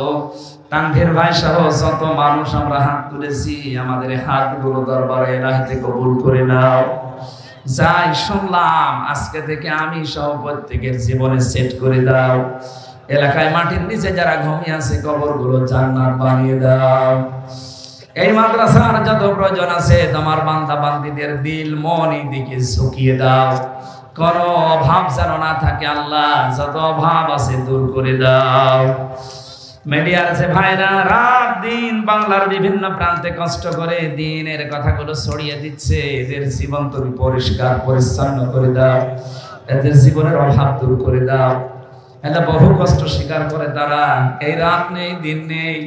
তানভীর ভাই সহ যত মানুষ আমরা হাত তুলেছি, আমাদের হাতগুলো দরবারে ইলাহিতে কবুল করে নাও। যাই শুনলাম আজকে থেকে আমি সহ প্রত্যেকের জীবনে সেট করে দাও। এলাকায় মাটির নিচে যারা ঘুমিয়ে আছে, কবরগুলো জান্নাত বানিয়ে দাও। এই মাদ্রাসার যত প্রয়োজন আছে, তোমার বান্দা বান্দীদের দিল মন এই দিকে ঝুঁকিয়ে দাও। কোন অভাব যেন না থাকে আল্লাহ, যত অভাব আছে দূর করে দাও। মিডিয়ার যে ভাইরা রাত দিন বাংলার বিভিন্ন প্রান্তে কষ্ট করে দিনের কথাগুলো ছড়িয়ে দিচ্ছে, এদের জীবন তুমি পরিষ্কার পরিচ্ছন্ন করে দাও, এদের জীবনের অভাব দূর করে দাও। এরা বহু কষ্ট স্বীকার করে তারা, এই রাত নেই দিন নেই,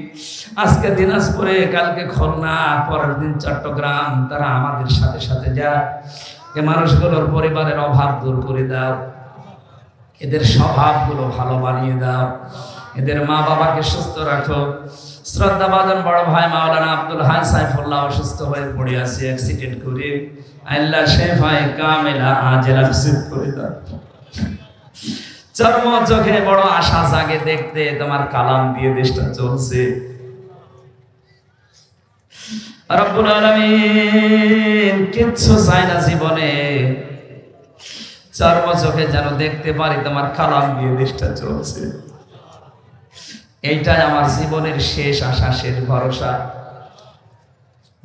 আজকে দিনাজপুরে, কালকে খুলনা, পরের দিন চট্টগ্রাম, তারা আমাদের সাথে সাথে যায়। এই মানুষগুলোর পরিবারের অভাব দূর করে দাও, এদের স্বভাবগুলো ভালো বানিয়ে দাও, এদের মা বাবাকে সুস্থ রাখো। শ্রদ্ধাভাজন বড় ভাই মাওলানা আব্দুল হাই সাইফুল্লাহ অসুস্থ হয়ে পড়ে আছে অ্যাক্সিডেন্ট করে, আল্লাহ শেফায়ে কামিলা আজেলা নসিব করে দাও। চর্ম চোখে বড় আশা জাগে দেখতে তোমার কালাম দিয়ে দেশটা চলছে। রব্বুল আলামিন কিচ্ছু চাই না জীবনে, চর্ম চোখে যেন দেখতে পারি তোমার কালাম দিয়ে দেশটা চলছে। এইটাই আমার জীবনের শেষ আশা, শেষ ভরসা।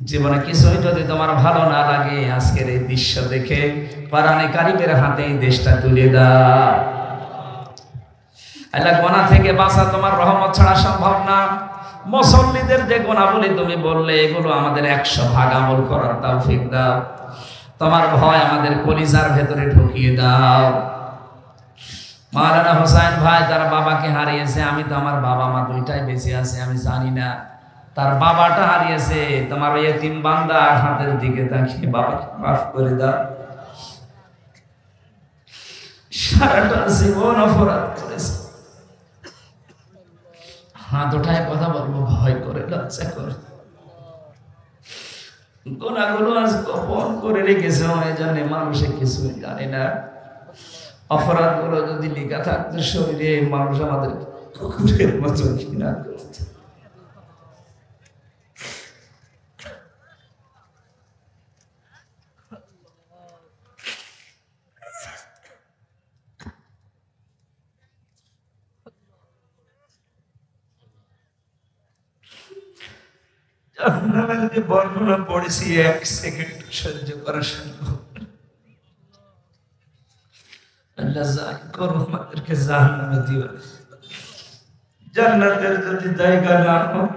জীবনে কিছুই যদি তোমার ভালো না লাগে, আজকের এই দৃশ্য দেখে কোরআনে কারীমের হাতে এই দেশটা তুলে দাও। আল্লাহ, গোনা থেকে বাঁচা তোমার রহমত ছাড়া সম্ভব না। মুসল্লিদের যে গুণাবলী তুমি বললে, এগুলো আমাদের 100 ভাগ আমল করার তৌফিক দাও। তোমার ভয় আমাদের কলিজার ভেতরে ঢুকিয়ে দাও। মাওলানা হোসেন ভাই তার বাবাকে হারিয়েছে, আমি তো আমার বাবা মা দুইটাই বেঁচে আছে, আমি জানি না। তার বাবাটা হারিয়েছে, তোমার ওই এতিম বান্দার হাতের দিকে তাকিয়ে বাবাকে মাফ করে দাও। সারাটা জীবন অপরাধ করেছে, হাত ওঠায় কথা বলবো ভয় করে, লজ্জা করে। গুনাহগুলো আজ গোপন করে রেখেছে, এই জন্য মানুষে কিছুই জানে না। অপরাধগুলো যদি লেখা থাকতো শরীরে, মানুষ আমাদের কুকুরের মতো ঘৃণা করত। জাহান্নামের যে বর্ণনা পড়েছি, 1 সেকেন্ড সহ্য করা সম্ভব। আল্লাহ যাই করো আমাদেরকে জাহান্নামে দিও না। জান্নাতের যদি জায়গা না হয়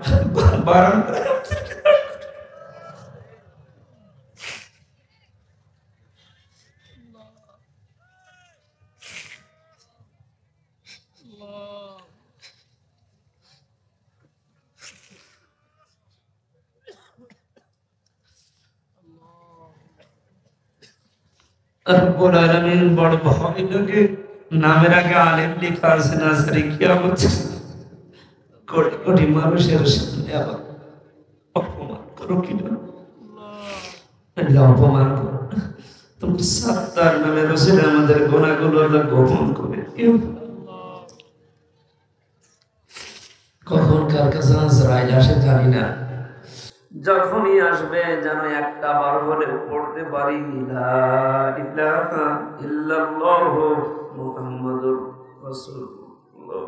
বারান্দায় আমাদেরকে দাঁড় করাও। রব্বুল আলামিন বড় ভয় লাগে। নামের আগে আলেম লেখা আছে, নাজারি কিয়ামত কোটি কোটি মানুষের সামনে আবার অপমান করো কিনা, আল্লাহ অপমান করো না। তুমি সাত্তার নামে রসুল আমাদের গুনাহগুলো আল্লাহ গোপন করে দিও। কখন কার কাছে আজরাইল আসে জানি না, যখনই আসবে যেন একটা বার হলে পড়তে পারি লা ইলাহা ইল্লাল্লাহু মুহাম্মাদুর রাসূলুল্লাহ।